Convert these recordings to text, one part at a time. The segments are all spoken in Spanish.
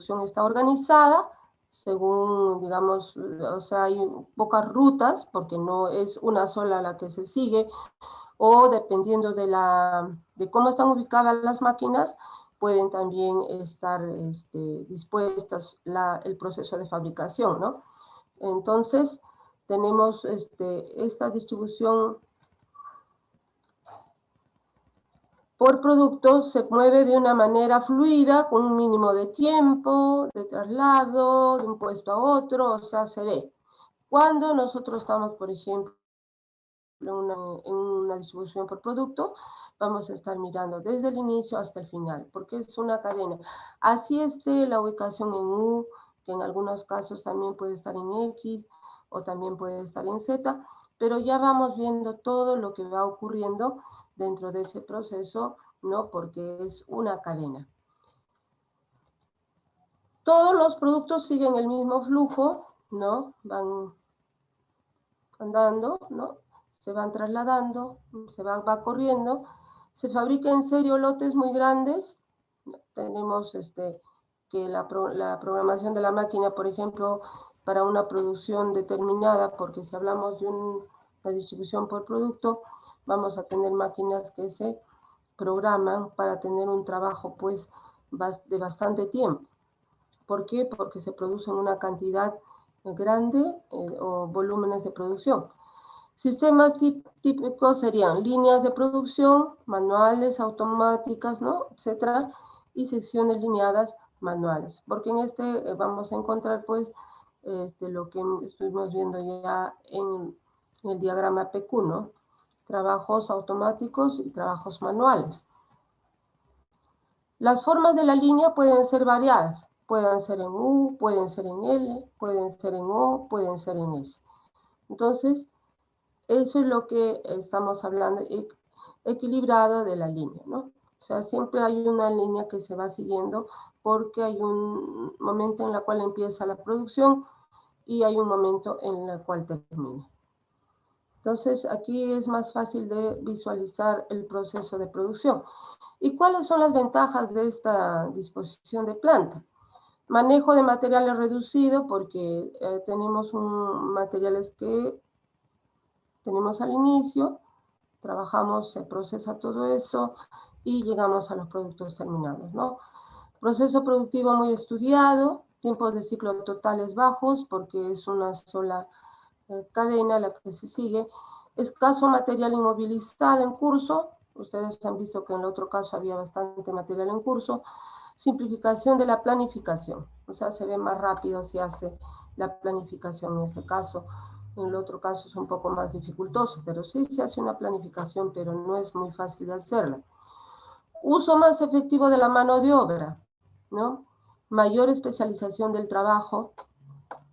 producción está organizada según, digamos, o sea, hay pocas rutas, porque no es una sola la que se sigue, o dependiendo de cómo están ubicadas las máquinas, pueden también estar dispuestas el proceso de fabricación, ¿no? Entonces, tenemos esta distribución por producto, se mueve de una manera fluida, con un mínimo de tiempo, de traslado, de un puesto a otro, o sea, se ve. Cuando nosotros estamos, por ejemplo, en una distribución por producto, vamos a estar mirando desde el inicio hasta el final, porque es una cadena. Así esté la ubicación en U, que en algunos casos también puede estar en X, o también puede estar en Z, pero ya vamos viendo todo lo que va ocurriendo dentro de ese proceso, ¿no? Porque es una cadena. Todos los productos siguen el mismo flujo, ¿no? Van andando, ¿no? Se van trasladando, va corriendo. Se fabrica en serio lotes muy grandes. Tenemos que la programación de la máquina, por ejemplo, para una producción determinada, porque si hablamos de una distribución por producto, vamos a tener máquinas que se programan para tener un trabajo pues de bastante tiempo. ¿Por qué? Porque se producen una cantidad grande o volúmenes de producción. Sistemas típicos serían líneas de producción, manuales, automáticas, ¿no? Etcétera, y secciones lineadas manuales. Porque en vamos a encontrar pues lo que estuvimos viendo ya en el diagrama PQ, ¿no? Trabajos automáticos y trabajos manuales. Las formas de la línea pueden ser variadas. Pueden ser en U, pueden ser en L, pueden ser en O, pueden ser en S. Entonces, eso es lo que estamos hablando, equilibrado de la línea, ¿no? O sea, siempre hay una línea que se va siguiendo porque hay un momento en el cual empieza la producción y hay un momento en el cual termina. Entonces, aquí es más fácil de visualizar el proceso de producción. ¿Y cuáles son las ventajas de esta disposición de planta? Manejo de materiales reducido porque tenemos materiales que tenemos al inicio, trabajamos, se procesa todo eso y llegamos a los productos terminados, ¿no? Proceso productivo muy estudiado, tiempos de ciclo totales bajos porque es una sola cadena la que se sigue, escaso material inmovilizado en curso, ustedes han visto que en el otro caso había bastante material en curso, simplificación de la planificación, o sea, se ve más rápido si hace la planificación en este caso, en el otro caso es un poco más dificultoso, pero sí se hace una planificación, pero no es muy fácil de hacerla. Uso más efectivo de la mano de obra, ¿no? Mayor especialización del trabajo,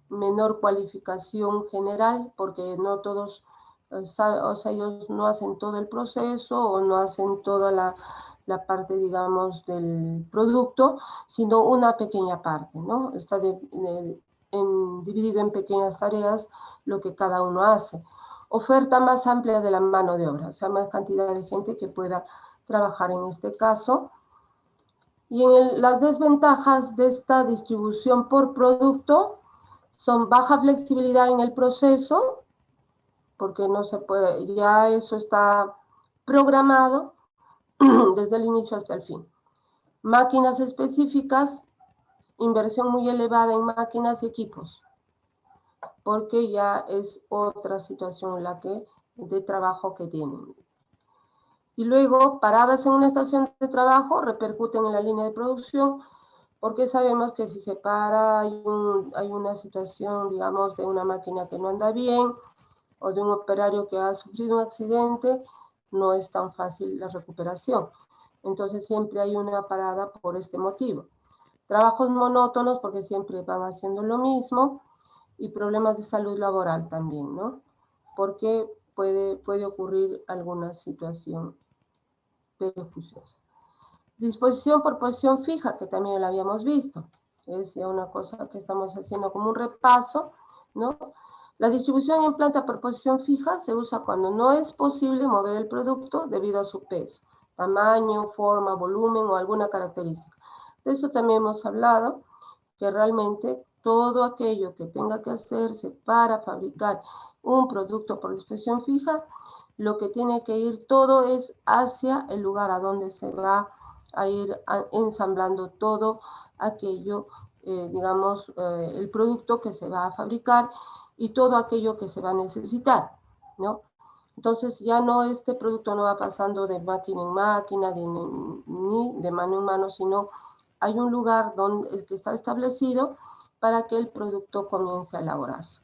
menor cualificación general, porque no todos, o sea, ellos no hacen todo el proceso o no hacen toda la parte, digamos, del producto, sino una pequeña parte, ¿no? Está dividido en pequeñas tareas lo que cada uno hace. Oferta más amplia de la mano de obra, o sea, más cantidad de gente que pueda trabajar en este caso. Y las desventajas de esta distribución por producto son baja flexibilidad en el proceso, porque no se puede, ya eso está programado desde el inicio hasta el fin. Máquinas específicas, inversión muy elevada en máquinas y equipos, porque ya es otra situación la de trabajo que tienen. Y luego, paradas en una estación de trabajo, repercuten en la línea de producción, porque sabemos que si se para, hay una situación, digamos, de una máquina que no anda bien, o de un operario que ha sufrido un accidente, no es tan fácil la recuperación. Entonces siempre hay una parada por este motivo. Trabajos monótonos porque siempre van haciendo lo mismo y problemas de salud laboral también, ¿no? Porque puede ocurrir alguna situación perjuiciosa. Disposición por posición fija, que también la habíamos visto. Es ya una cosa que estamos haciendo como un repaso, ¿no? La distribución en planta por posición fija se usa cuando no es posible mover el producto debido a su peso, tamaño, forma, volumen o alguna característica. De esto también hemos hablado. que realmente todo aquello que tenga que hacerse para fabricar un producto por disposición fija, lo que tiene que ir todo es hacia el lugar a donde se va a ir ensamblando todo aquello, digamos, el producto que se va a fabricar y todo aquello que se va a necesitar, ¿no? Entonces ya no, este producto no va pasando de máquina en máquina, ni de mano en mano, sino hay un lugar donde, que está establecido para que el producto comience a elaborarse.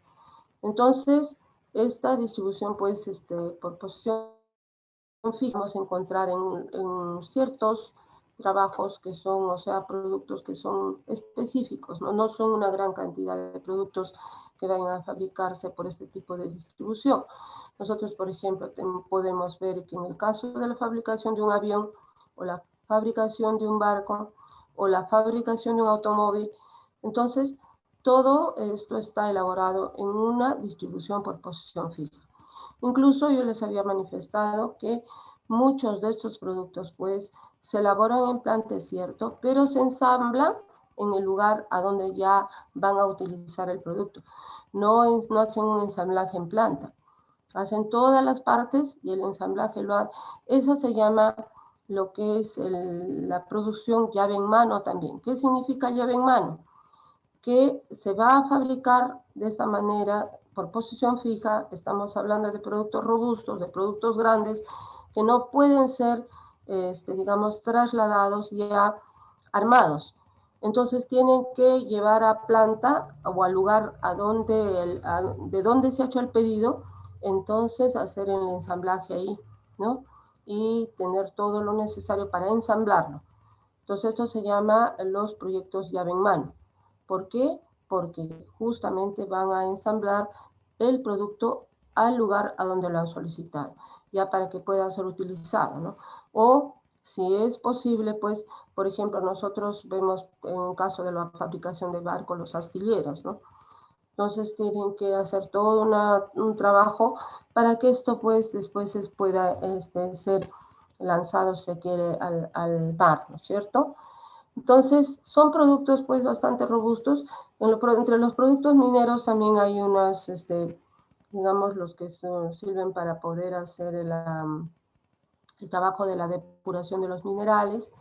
Entonces, esta distribución, pues, por posición fija, vamos a encontrar en ciertos trabajos que son, o sea, productos que son específicos, ¿no? No son una gran cantidad de productos que vayan a fabricarse por este tipo de distribución. Nosotros, por ejemplo, podemos ver que en el caso de la fabricación de un avión o la fabricación de un barco o la fabricación de un automóvil, entonces todo esto está elaborado en una distribución por posición fija. Incluso yo les había manifestado que muchos de estos productos pues se elaboran en planta, es cierto, pero se ensamblan en el lugar a donde ya van a utilizar el producto. No hacen un ensamblaje en planta, hacen todas las partes y el ensamblaje lo hacen. Esa se llama lo que es la producción llave en mano también. ¿Qué significa llave en mano? Que se va a fabricar de esta manera por posición fija. Estamos hablando de productos robustos, de productos grandes que no pueden ser, digamos, trasladados ya armados. Entonces tienen que llevar a planta o al lugar de donde se ha hecho el pedido, entonces hacer el ensamblaje ahí, ¿no? Y tener todo lo necesario para ensamblarlo. Entonces esto se llama los proyectos llave en mano. ¿Por qué? Porque justamente van a ensamblar el producto al lugar a donde lo han solicitado, ya para que pueda ser utilizado, ¿no? O si es posible, pues, por ejemplo, nosotros vemos en el caso de la fabricación de barcos los astilleros, ¿no? Entonces tienen que hacer todo un trabajo para que esto, pues, después pueda ser lanzado, si se quiere, al mar, ¿no es cierto? Entonces, son productos pues bastante robustos. Entre los productos mineros también hay unas, digamos, los que sirven para poder hacer el trabajo de la depuración de los minerales,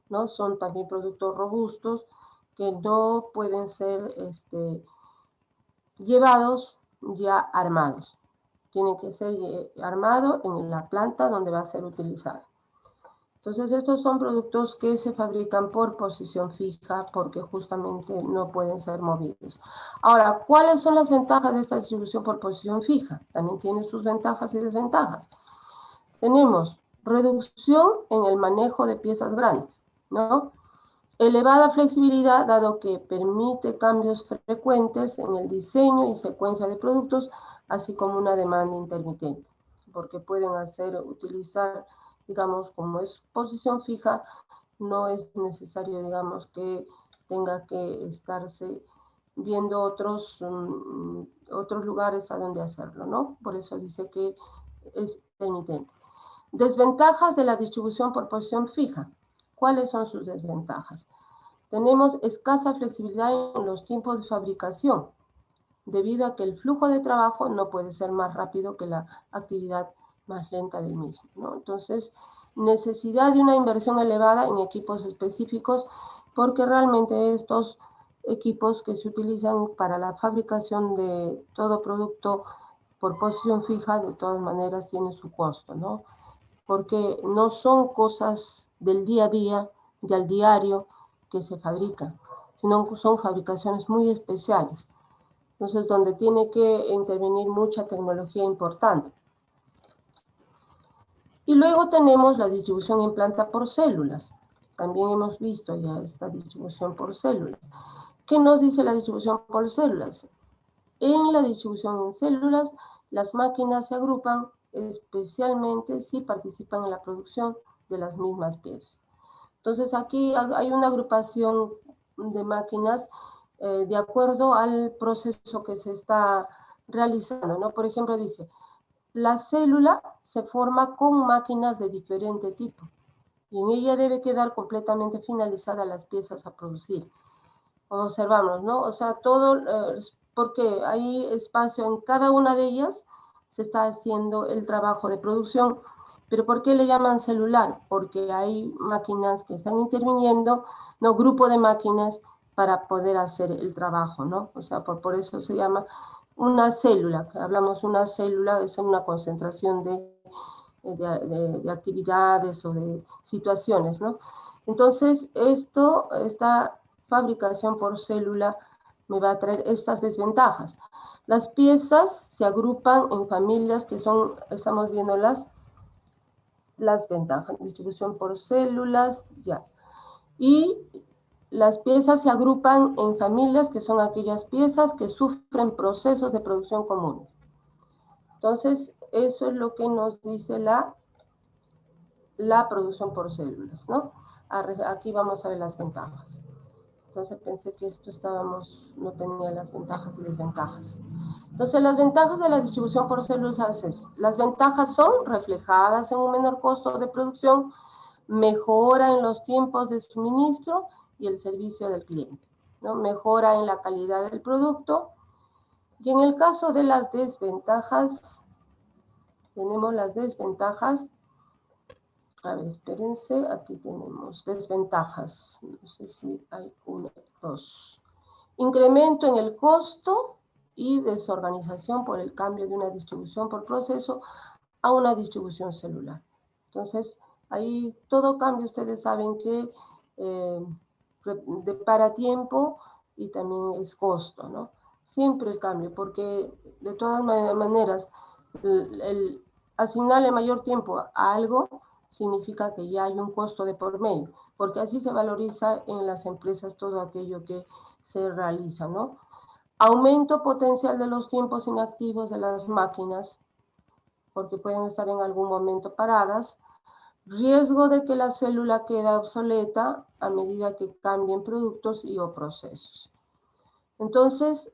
¿no? Son también productos robustos que no pueden ser llevados ya armados. Tienen que ser armado en la planta donde va a ser utilizado. Entonces, estos son productos que se fabrican por posición fija porque justamente no pueden ser movidos. Ahora, ¿cuáles son las ventajas de esta distribución por posición fija? También tiene sus ventajas y desventajas. Tenemos reducción en el manejo de piezas grandes, ¿no? Elevada flexibilidad, dado que permite cambios frecuentes en el diseño y secuencia de productos, así como una demanda intermitente, porque pueden utilizar, digamos, como es posición fija, no es necesario, digamos, que tenga que estarse viendo otros lugares a donde hacerlo, ¿no? Por eso dice que es intermitente. Desventajas de la distribución por posición fija. ¿Cuáles son sus desventajas? Tenemos escasa flexibilidad en los tiempos de fabricación, debido a que el flujo de trabajo no puede ser más rápido que la actividad más lenta del mismo, ¿no? Entonces, necesidad de una inversión elevada en equipos específicos, porque realmente estos equipos que se utilizan para la fabricación de todo producto por posición fija, de todas maneras tiene su costo, ¿no? Porque no son cosas del día a día, del diario, que se fabrican, sino son fabricaciones muy especiales. Entonces, donde tiene que intervenir mucha tecnología importante. Y luego tenemos la distribución en planta por células. También hemos visto ya esta distribución por células. ¿Qué nos dice la distribución por células? En la distribución en células, las máquinas se agrupan especialmente si participan en la producción de las mismas piezas. Entonces aquí hay una agrupación de máquinas de acuerdo al proceso que se está realizando, ¿no? Por ejemplo, dice, la célula se forma con máquinas de diferente tipo y en ella debe quedar completamente finalizadas las piezas a producir. observamos, ¿no? O sea, todo, porque hay espacio en cada una de ellas, se está haciendo el trabajo de producción. ¿Pero por qué le llaman celular? Porque hay máquinas que están interviniendo, no, grupo de máquinas para poder hacer el trabajo, ¿no? O sea, por eso se llama una célula. Hablamos una célula, es una concentración de actividades o de situaciones, ¿no? Entonces, esta fabricación por célula me va a traer estas desventajas. Las piezas se agrupan en familias que son, estamos viendo las ventajas, distribución por células, ya. Y las piezas se agrupan en familias que son aquellas piezas que sufren procesos de producción comunes. Entonces, eso es lo que nos dice la producción por células, ¿no? Aquí vamos a ver las ventajas. Entonces pensé que esto no tenía las ventajas y desventajas. Entonces las ventajas de la distribución por células es, las ventajas son reflejadas en un menor costo de producción, mejora en los tiempos de suministro y el servicio del cliente, ¿no? Mejora en la calidad del producto. Y en el caso de las desventajas, tenemos las desventajas. A ver, espérense, aquí tenemos desventajas. No sé si hay una, dos. Incremento en el costo y desorganización por el cambio de una distribución por proceso a una distribución celular. Entonces, ahí todo cambio, ustedes saben que depara tiempo y también es costo, ¿no? Siempre el cambio, porque de todas maneras, el asignarle mayor tiempo a algo significa que ya hay un costo de por medio, porque así se valoriza en las empresas todo aquello que se realiza, ¿no? Aumento potencial de los tiempos inactivos de las máquinas, porque pueden estar en algún momento paradas. Riesgo de que la célula quede obsoleta a medida que cambien productos y o procesos. Entonces,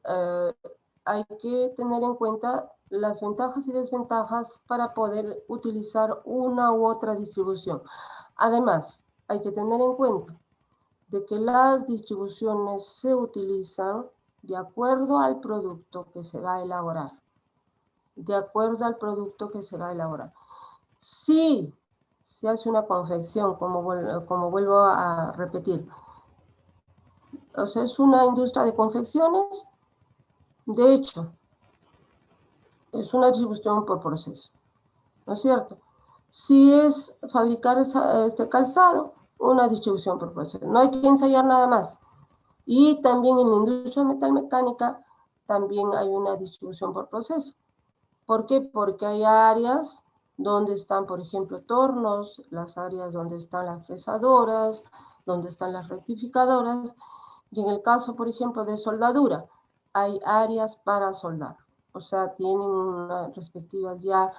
hay que tener en cuenta las ventajas y desventajas para poder utilizar una u otra distribución. Además, hay que tener en cuenta de que las distribuciones se utilizan de acuerdo al producto que se va a elaborar. De acuerdo al producto que se va a elaborar. Si se hace una confección, como vuelvo a repetir, o sea, es una industria de confecciones, de hecho, es una distribución por proceso, ¿no es cierto? Si es fabricar este calzado, una distribución por proceso. No hay que ensayar nada más. Y también en la industria metalmecánica también hay una distribución por proceso. ¿Por qué? Porque hay áreas donde están, por ejemplo, tornos, las áreas donde están las fresadoras, donde están las rectificadoras, y en el caso, por ejemplo, de soldadura, hay áreas para soldar. O sea, tienen unas respectivas ya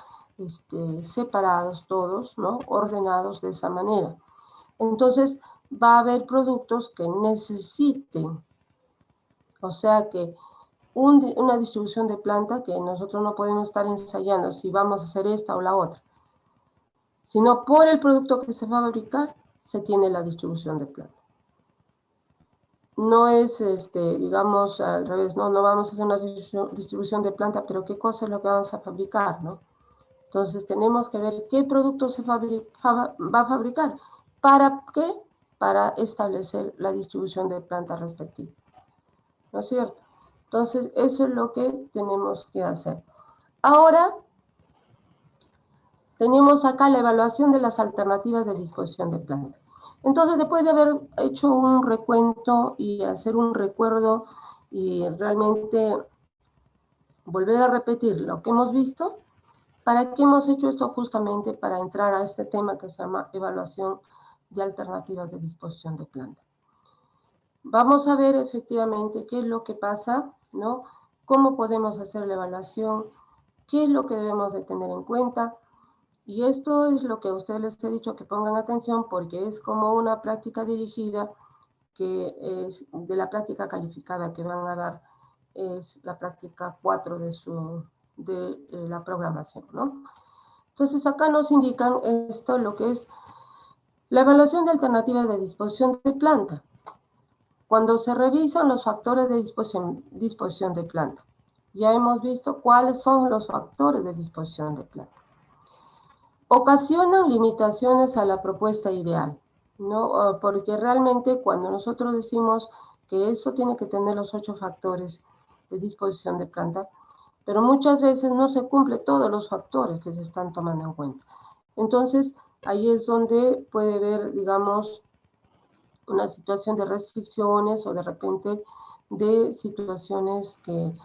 separados todos, ¿no? Ordenados de esa manera. Entonces, va a haber productos que necesiten, o sea que una distribución de planta que nosotros no podemos estar ensayando si vamos a hacer esta o la otra, sino por el producto que se va a fabricar, se tiene la distribución de planta. No es, digamos, al revés, no vamos a hacer una distribución de planta, pero qué cosa es lo que vamos a fabricar, ¿no? Entonces tenemos que ver qué producto se va a fabricar. ¿Para qué? Para establecer la distribución de planta respectiva, ¿no es cierto? Entonces eso es lo que tenemos que hacer. Ahora tenemos acá la evaluación de las alternativas de disposición de planta. Entonces, después de haber hecho un recuento y hacer un recuerdo y realmente volver a repetir lo que hemos visto, ¿para qué hemos hecho esto? Justamente para entrar a este tema que se llama evaluación de alternativas de disposición de planta. Vamos a ver efectivamente qué es lo que pasa, ¿no? Cómo podemos hacer la evaluación, qué es lo que debemos de tener en cuenta. Y esto es lo que a ustedes les he dicho que pongan atención porque es como una práctica dirigida que es de la práctica calificada que van a dar, es la práctica 4 de la programación, ¿no? Entonces acá nos indican esto, lo que es la evaluación de alternativas de disposición de planta. Cuando se revisan los factores de disposición de planta, ya hemos visto cuáles son los factores de disposición de planta. Ocasionan limitaciones a la propuesta ideal, ¿no? Porque realmente cuando nosotros decimos que esto tiene que tener los 8 factores de disposición de planta, pero muchas veces no se cumple todos los factores que se están tomando en cuenta. Entonces, ahí es donde puede haber, digamos, una situación de restricciones o de repente de situaciones que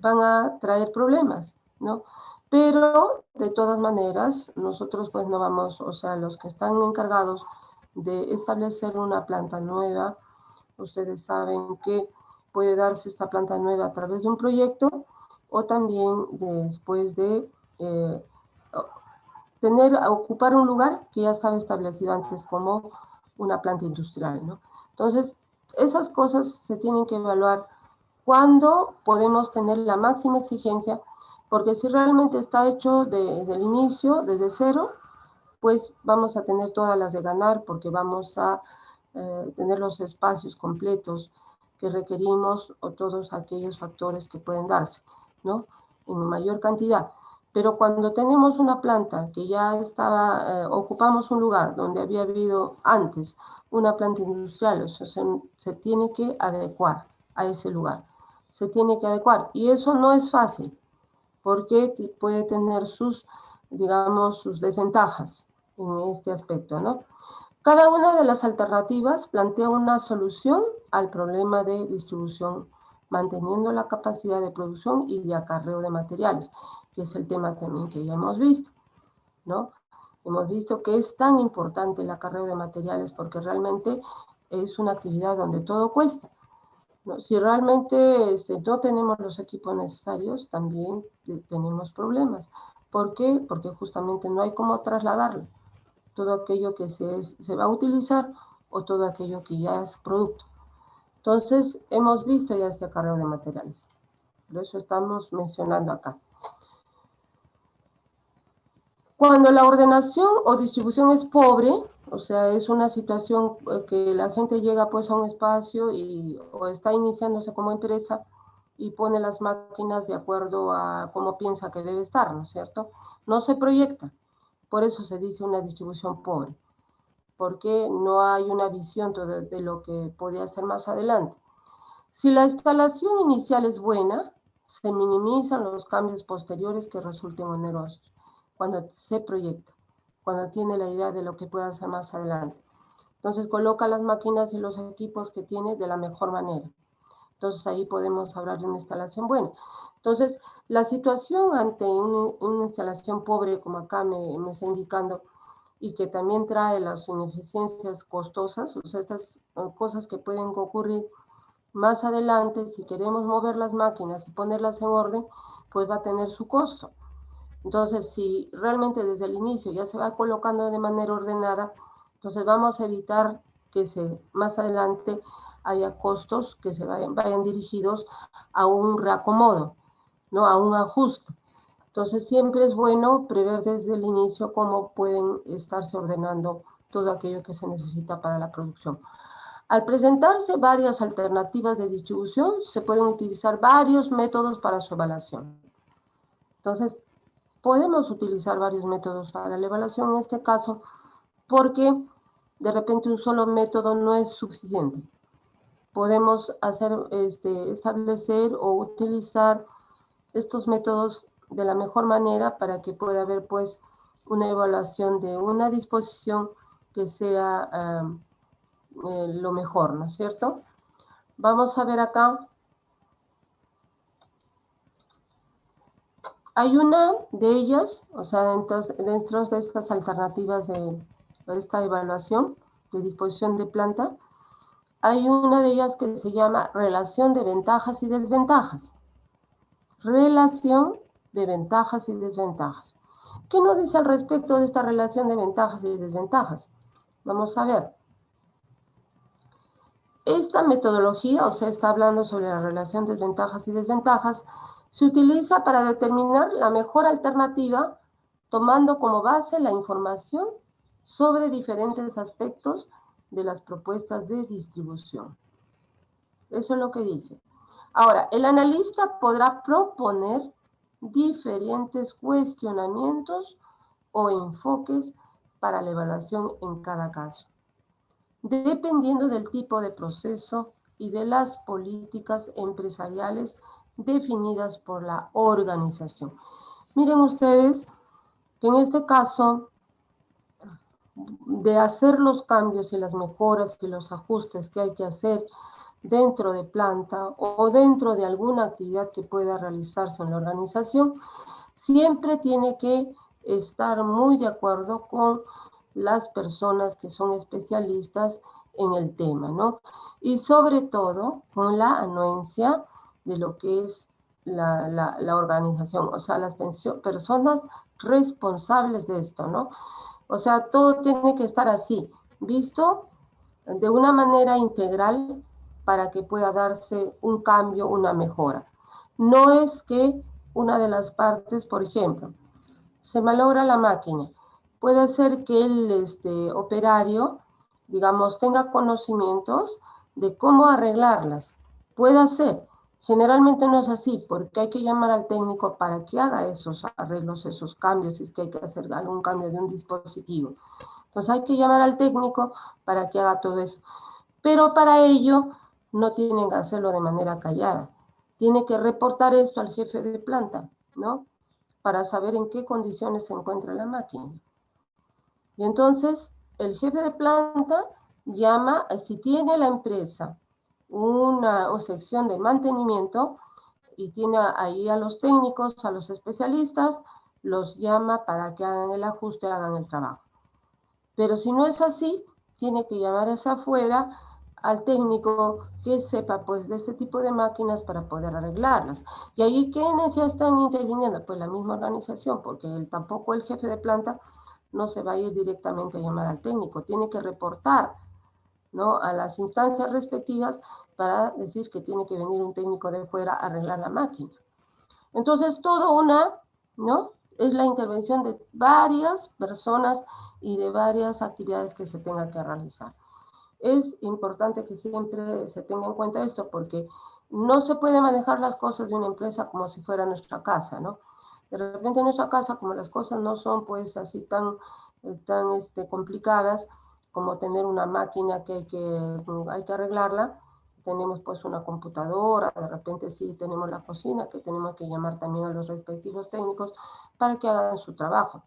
van a traer problemas, ¿no? Pero de todas maneras, nosotros pues no vamos, o sea, los que están encargados de establecer una planta nueva, ustedes saben que puede darse esta planta nueva a través de un proyecto o también después de ocupar un lugar que ya estaba establecido antes como una planta industrial, ¿no? Entonces, esas cosas se tienen que evaluar cuándo podemos tener la máxima exigencia, porque si realmente está hecho desde el inicio, desde cero, pues vamos a tener todas las de ganar, porque vamos a tener los espacios completos que requerimos o todos aquellos factores que pueden darse, ¿no? En mayor cantidad. Pero cuando tenemos una planta que ya estaba, ocupamos un lugar donde había habido antes una planta industrial, o sea, se tiene que adecuar a ese lugar. Se tiene que adecuar. Y eso no es fácil, porque puede tener sus, digamos, sus desventajas en este aspecto, ¿no? Cada una de las alternativas plantea una solución al problema de distribución, manteniendo la capacidad de producción y de acarreo de materiales, que es el tema también que ya hemos visto, ¿no? Hemos visto que es tan importante el acarreo de materiales porque realmente es una actividad donde todo cuesta, ¿no? Si realmente no tenemos los equipos necesarios, también tenemos problemas. ¿Por qué? Porque justamente no hay cómo trasladarlo. Todo aquello que se va a utilizar o todo aquello que ya es producto. Entonces, hemos visto ya este acarreo de materiales. Por eso estamos mencionando acá. Cuando la ordenación o distribución es pobre, o sea, es una situación que la gente llega pues a un espacio o está iniciándose como empresa y pone las máquinas de acuerdo a cómo piensa que debe estar, ¿no es cierto? No se proyecta. Por eso se dice una distribución pobre, porque no hay una visión de lo que puede hacer más adelante. Si la instalación inicial es buena, se minimizan los cambios posteriores que resulten onerosos cuando se proyecta, cuando tiene la idea de lo que puede hacer más adelante. Entonces coloca las máquinas y los equipos que tiene de la mejor manera. Entonces ahí podemos hablar de una instalación buena. Entonces, la situación ante una instalación pobre, como acá me está indicando, y que también trae las ineficiencias costosas, o sea, estas cosas que pueden ocurrir más adelante, si queremos mover las máquinas y ponerlas en orden, pues va a tener su costo. Entonces, si realmente desde el inicio ya se va colocando de manera ordenada, entonces vamos a evitar que más adelante haya costos que se vayan dirigidos a un reacomodo, ¿no? A un ajuste. Entonces, siempre es bueno prever desde el inicio cómo pueden estarse ordenando todo aquello que se necesita para la producción. Al presentarse varias alternativas de distribución, se pueden utilizar varios métodos para su evaluación. Entonces, podemos utilizar varios métodos para la evaluación en este caso, porque de repente un solo método no es suficiente. Podemos establecer o utilizar estos métodos de la mejor manera para que pueda haber pues una evaluación de una disposición que sea lo mejor, ¿no es cierto? Vamos a ver acá. Hay una de ellas, o sea, dentro de estas alternativas de esta evaluación de disposición de planta, hay una de ellas que se llama relación de ventajas y desventajas. Relación de ventajas y desventajas. ¿Qué nos dice al respecto de esta relación de ventajas y desventajas? Vamos a ver. Esta metodología, o sea, está hablando sobre la relación de ventajas y desventajas, se utiliza para determinar la mejor alternativa tomando como base la información sobre diferentes aspectos de las propuestas de distribución. Eso es lo que dice. Ahora, el analista podrá proponer diferentes cuestionamientos o enfoques para la evaluación en cada caso, dependiendo del tipo de proceso y de las políticas empresariales definidas por la organización. Miren ustedes que en este caso, de hacer los cambios y las mejoras y los ajustes que hay que hacer dentro de planta o dentro de alguna actividad que pueda realizarse en la organización, siempre tiene que estar muy de acuerdo con las personas que son especialistas en el tema, ¿no? Y sobre todo con la anuencia de lo que es la organización, o sea, las personas responsables de esto, ¿no? O sea, todo tiene que estar así, visto de una manera integral para que pueda darse un cambio, una mejora. No es que una de las partes, por ejemplo, se malogra la máquina. Puede ser que el operario, digamos, tenga conocimientos de cómo arreglarlas. Puede ser. Generalmente no es así, porque hay que llamar al técnico para que haga esos arreglos, esos cambios, si es que hay que hacer algún cambio de un dispositivo. Entonces hay que llamar al técnico para que haga todo eso. Pero para ello no tienen que hacerlo de manera callada. Tiene que reportar esto al jefe de planta, ¿no? Para saber en qué condiciones se encuentra la máquina. Y entonces el jefe de planta llama, si tiene la empresa una sección de mantenimiento y tiene ahí a los técnicos, a los especialistas, los llama para que hagan el ajuste, hagan el trabajo. Pero si no es así, tiene que llamar hacia afuera al técnico que sepa pues de este tipo de máquinas para poder arreglarlas. Y ahí ¿quiénes ya están interviniendo? Pues la misma organización, porque tampoco el jefe de planta no se va a ir directamente a llamar al técnico, tiene que reportar, ¿no?, a las instancias respectivas para decir que tiene que venir un técnico de fuera a arreglar la máquina. Entonces, todo ¿no?, es la intervención de varias personas y de varias actividades que se tengan que realizar. Es importante que siempre se tenga en cuenta esto porque no se puede manejar las cosas de una empresa como si fuera nuestra casa, ¿no? De repente en nuestra casa, como las cosas no son pues así tan complicadas como tener una máquina que hay que arreglarla, tenemos pues una computadora, de repente sí tenemos la cocina, que tenemos que llamar también a los respectivos técnicos para que hagan su trabajo.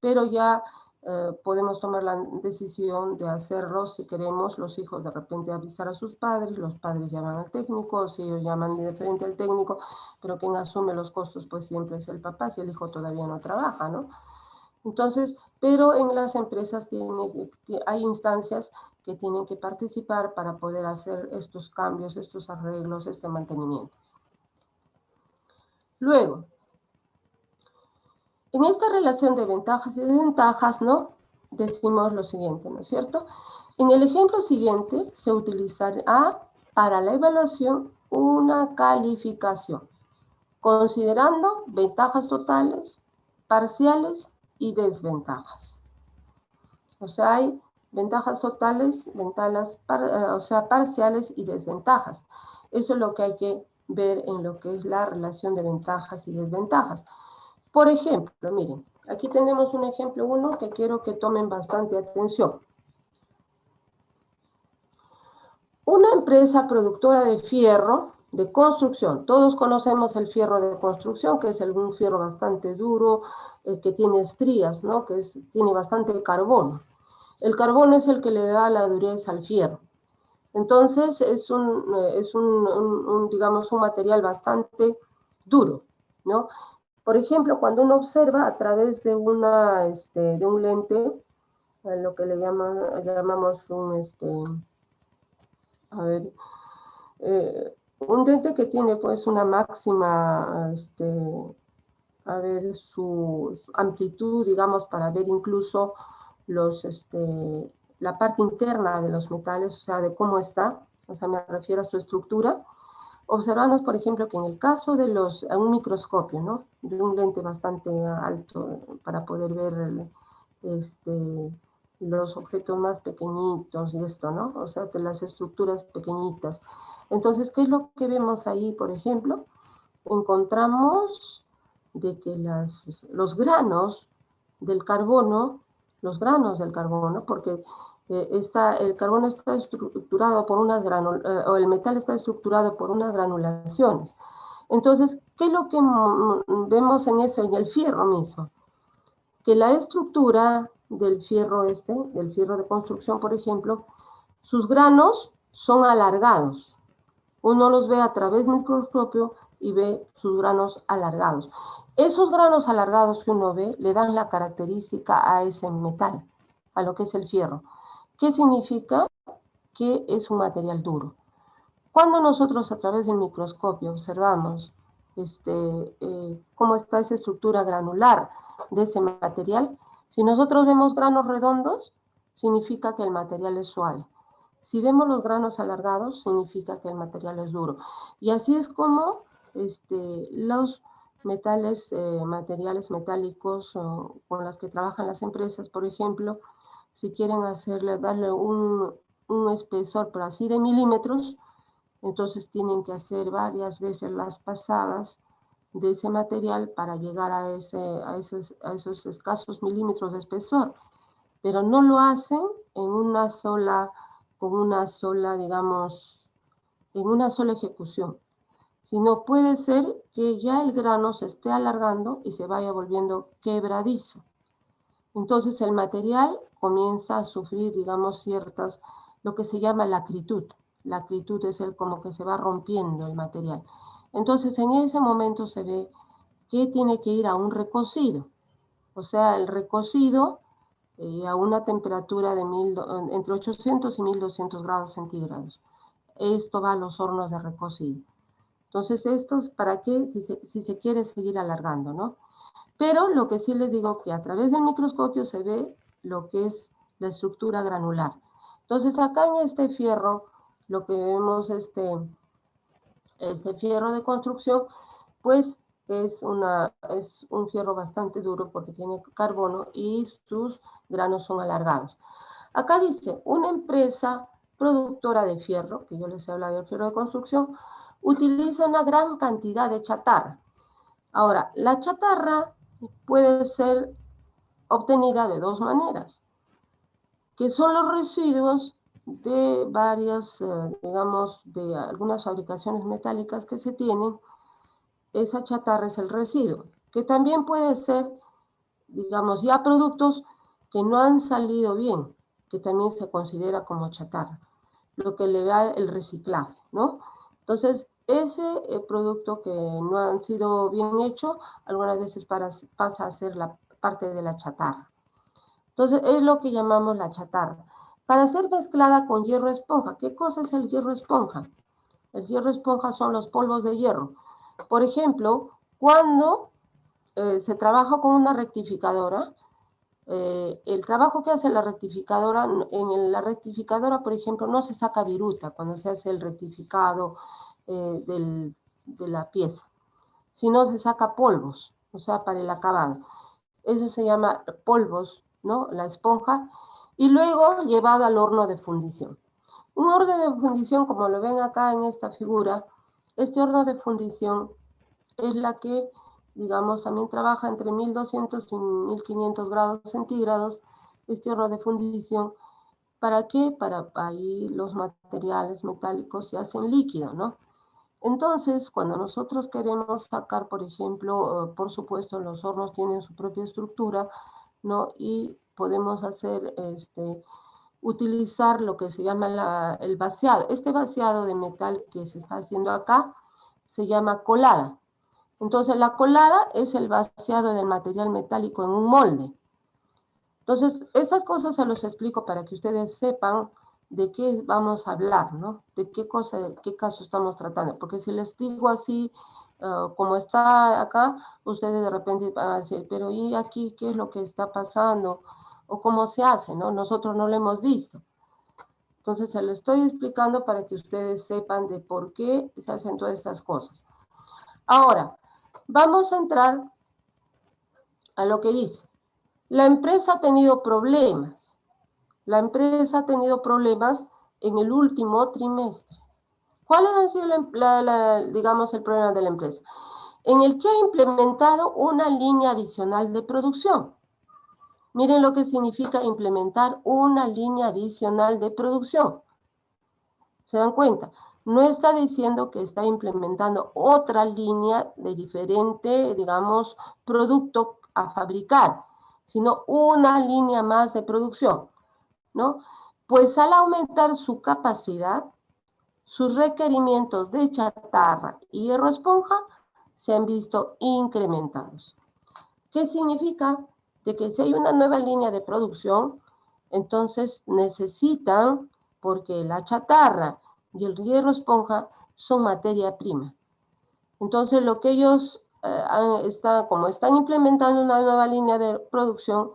Pero ya podemos tomar la decisión de hacerlo si queremos, los hijos de repente avisar a sus padres, los padres llaman al técnico, si ellos llaman de frente al técnico, pero quien asume los costos pues siempre es el papá, si el hijo todavía no trabaja, ¿no? Entonces, pero en las empresas hay instancias que tienen que participar para poder hacer estos cambios, estos arreglos, este mantenimiento. Luego, en esta relación de ventajas y desventajas, ¿no?, decimos lo siguiente, ¿no es cierto? En el ejemplo siguiente se utilizará para la evaluación una calificación, considerando ventajas totales, parciales y desventajas. O sea, hay ventajas totales, parciales y desventajas. Eso es lo que hay que ver en lo que es la relación de ventajas y desventajas. Por ejemplo, miren, aquí tenemos un ejemplo 1 que quiero que tomen bastante atención. Una empresa productora de fierro de construcción. Todos conocemos el fierro de construcción, que es un fierro bastante duro, que tiene estrías, ¿no?, que tiene bastante carbono. El carbono es el que le da la dureza al fierro. Entonces, es digamos, un material bastante duro, ¿no? Por ejemplo, cuando uno observa a través de un lente, lo que le llamamos un lente que tiene pues una máxima, su amplitud, digamos, para ver incluso la parte interna de los metales, o sea, de cómo está, o sea, me refiero a su estructura. Observamos, por ejemplo, que en el caso de un microscopio, ¿no?, de un lente bastante alto para poder ver los objetos más pequeñitos y esto, ¿no? O sea, que las estructuras pequeñitas. Entonces, ¿qué es lo que vemos ahí, por ejemplo? Encontramos de que los granos del carbono, porque el carbono está estructurado por o el metal está estructurado por unas granulaciones. Entonces, ¿qué es lo que vemos en eso, en el fierro mismo? Que la estructura del fierro del fierro de construcción, por ejemplo, sus granos son alargados. Uno los ve a través del microscopio y ve sus granos alargados. Esos granos alargados que uno ve le dan la característica a ese metal, a lo que es el fierro. ¿Qué significa? Que es un material duro. Cuando nosotros a través del microscopio observamos cómo está esa estructura granular de ese material, si nosotros vemos granos redondos, significa que el material es suave. Si vemos los granos alargados, significa que el material es duro. Y así es como los materiales metálicos con los que trabajan las empresas, por ejemplo, si quieren darle un espesor, por así, de milímetros, entonces tienen que hacer varias veces las pasadas de ese material para llegar a esos escasos milímetros de espesor, pero no lo hacen con una sola, digamos, en una sola ejecución, sino puede ser que ya el grano se esté alargando y se vaya volviendo quebradizo. Entonces el material comienza a sufrir, digamos, lo que se llama la acritud. La acritud es como que se va rompiendo el material. Entonces en ese momento se ve que tiene que ir a un recocido. O sea, el recocido a una temperatura de entre 800 y 1200 grados centígrados. Esto va a los hornos de recocido. Entonces, esto es para qué, si se quiere seguir alargando, ¿no? Pero lo que sí les digo que a través del microscopio se ve lo que es la estructura granular. Entonces, acá en este fierro, lo que vemos, este fierro de construcción, pues es un fierro bastante duro porque tiene carbono y sus granos son alargados. Acá dice, una empresa productora de fierro, que yo les he hablado del fierro de construcción, utiliza una gran cantidad de chatarra. Ahora, la chatarra puede ser obtenida de dos maneras, que son los residuos de varias, digamos, de algunas fabricaciones metálicas que se tienen. Esa chatarra es el residuo, que también puede ser, digamos, ya productos que no han salido bien, que también se considera como chatarra, lo que le da el reciclaje, ¿no? Entonces, ese producto que no han sido bien hecho, algunas veces pasa a ser la parte de la chatarra. Entonces, es lo que llamamos la chatarra. Para ser mezclada con hierro esponja, ¿qué cosa es el hierro esponja? El hierro esponja son los polvos de hierro. Por ejemplo, cuando se trabaja con una rectificadora, el trabajo que hace la rectificadora, la rectificadora, por ejemplo, no se saca viruta cuando se hace el rectificado de la pieza, sino se saca polvos, o sea, para el acabado. Eso se llama polvos, ¿no? La esponja, y luego llevado al horno de fundición. Un horno de fundición, como lo ven acá en esta figura, este horno de fundición es la que, digamos, también trabaja entre 1200 y 1500 grados centígrados, este horno de fundición. ¿Para qué? Para ahí los materiales metálicos se hacen líquido, ¿no? Entonces, cuando nosotros queremos sacar, por ejemplo, por supuesto, los hornos tienen su propia estructura, ¿no? Y podemos utilizar lo que se llama el vaciado. Este vaciado de metal que se está haciendo acá se llama colada. Entonces, la colada es el vaciado del material metálico en un molde. Entonces, estas cosas se los explico para que ustedes sepan de qué vamos a hablar, ¿no? De qué caso estamos tratando. Porque si les digo así, como está acá, ustedes de repente van a decir, pero ¿y aquí qué es lo que está pasando? O cómo se hace, ¿no? Nosotros no lo hemos visto. Entonces, se lo estoy explicando para que ustedes sepan de por qué se hacen todas estas cosas. Ahora, vamos a entrar a lo que dice. La empresa ha tenido problemas. La empresa ha tenido problemas en el último trimestre. ¿Cuáles han sido, digamos, el problema de la empresa? En el que ha implementado una línea adicional de producción. Miren lo que significa implementar una línea adicional de producción. ¿Se dan cuenta? No está diciendo que está implementando otra línea de diferente, digamos, producto a fabricar, sino una línea más de producción, ¿no? Pues al aumentar su capacidad, sus requerimientos de chatarra y hierro esponja se han visto incrementados. ¿Qué significa? De que si hay una nueva línea de producción, entonces necesitan, porque la chatarra y el hierro esponja son materia prima. Entonces lo que ellos como están implementando una nueva línea de producción,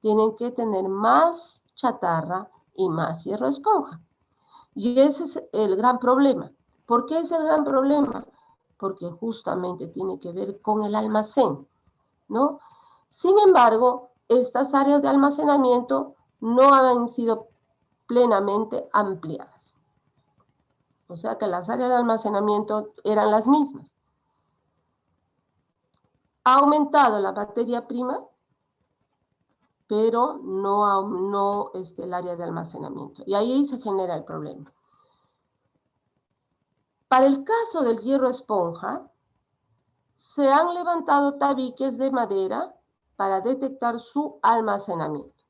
tienen que tener más chatarra y más hierro esponja. Y ese es el gran problema. ¿Por qué es el gran problema? Porque justamente tiene que ver con el almacén, ¿no? Sin embargo, estas áreas de almacenamiento no han sido plenamente ampliadas. O sea que las áreas de almacenamiento eran las mismas. Ha aumentado la materia prima, pero no el área de almacenamiento. Y ahí se genera el problema. Para el caso del hierro esponja, se han levantado tabiques de madera para detectar su almacenamiento.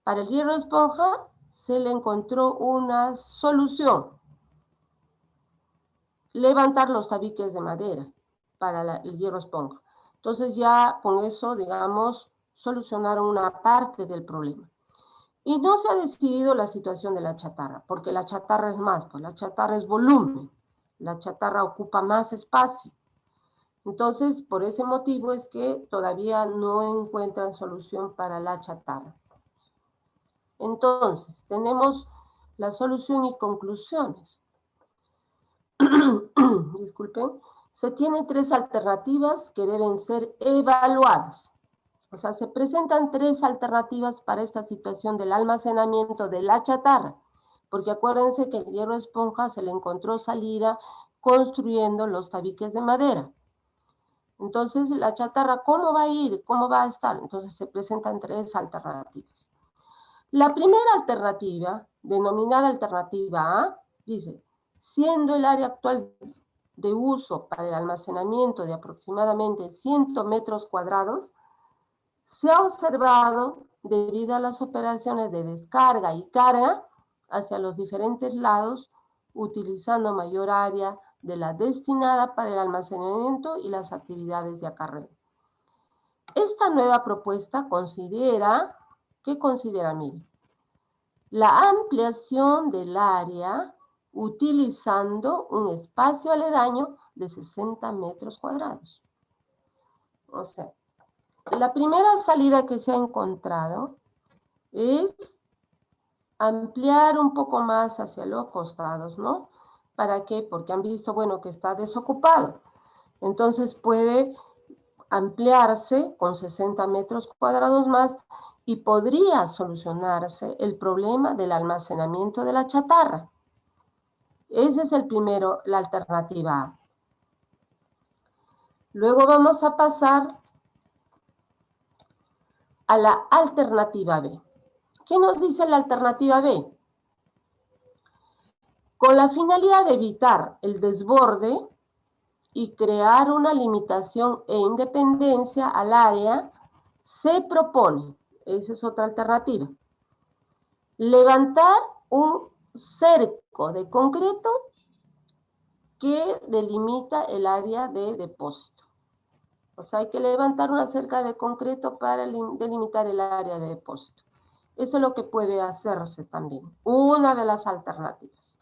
Para el hierro esponja se le encontró una solución. Levantar los tabiques de madera para el hierro esponja. Entonces ya con eso, digamos, solucionaron una parte del problema. Y no se ha decidido la situación de la chatarra, porque la chatarra es más, pues la chatarra es volumen, la chatarra ocupa más espacio. Entonces, por ese motivo es que todavía no encuentran solución para la chatarra. Entonces, tenemos la solución y conclusiones. Disculpen. Se tienen 3 alternativas que deben ser evaluadas. O sea, se presentan 3 alternativas para esta situación del almacenamiento de la chatarra. Porque acuérdense que el hierro esponja se le encontró salida construyendo los tabiques de madera. Entonces, la chatarra, ¿cómo va a ir? ¿Cómo va a estar? Entonces, se presentan 3 alternativas. La primera alternativa, denominada alternativa A, dice, siendo el área actual de uso para el almacenamiento de aproximadamente 100 metros cuadrados, se ha observado, debido a las operaciones de descarga y carga hacia los diferentes lados, utilizando mayor área de la destinada para el almacenamiento y las actividades de acarreo. Esta nueva propuesta considera, ¿qué considera? Miren, la ampliación del área utilizando un espacio aledaño de 60 metros cuadrados. O sea, la primera salida que se ha encontrado es ampliar un poco más hacia los costados, ¿no? ¿Para qué? Porque han visto, bueno, que está desocupado. Entonces puede ampliarse con 60 metros cuadrados más y podría solucionarse el problema del almacenamiento de la chatarra. Ese es el primero, la alternativa A. Luego vamos a pasar a la alternativa B. ¿Qué nos dice la alternativa B? Con la finalidad de evitar el desborde y crear una limitación e independencia al área, se propone, esa es otra alternativa, levantar un cerco de concreto que delimita el área de depósito. O sea, hay que levantar una cerca de concreto para delimitar el área de depósito. Eso es lo que puede hacerse también, una de las alternativas.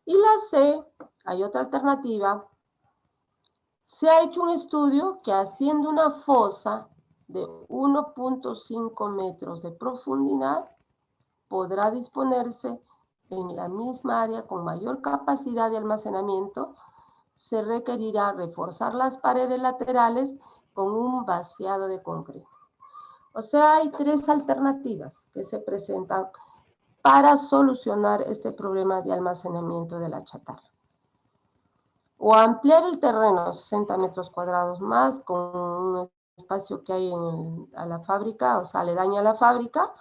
Y la C, hay otra alternativa. Se ha hecho un estudio que haciendo una fosa de 1.5 metros de profundidad, podrá disponerse en la misma área con mayor capacidad de almacenamiento. Se requerirá reforzar las paredes laterales con un vaciado de concreto. O sea, hay 3 alternativas que se presentan para solucionar este problema de almacenamiento de la chatarra. O ampliar el terreno 60 metros cuadrados más con un espacio que hay a la fábrica, o sea, aledaño a la fábrica,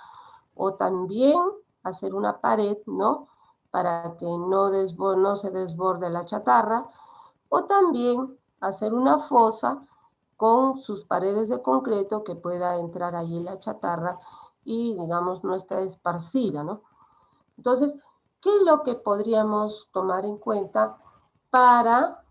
o también hacer una pared, ¿no? Para que no se desborde la chatarra, o también hacer una fosa con sus paredes de concreto que pueda entrar allí la chatarra y, digamos, no esté esparcida, ¿no? Entonces, ¿qué es lo que podríamos tomar en cuenta para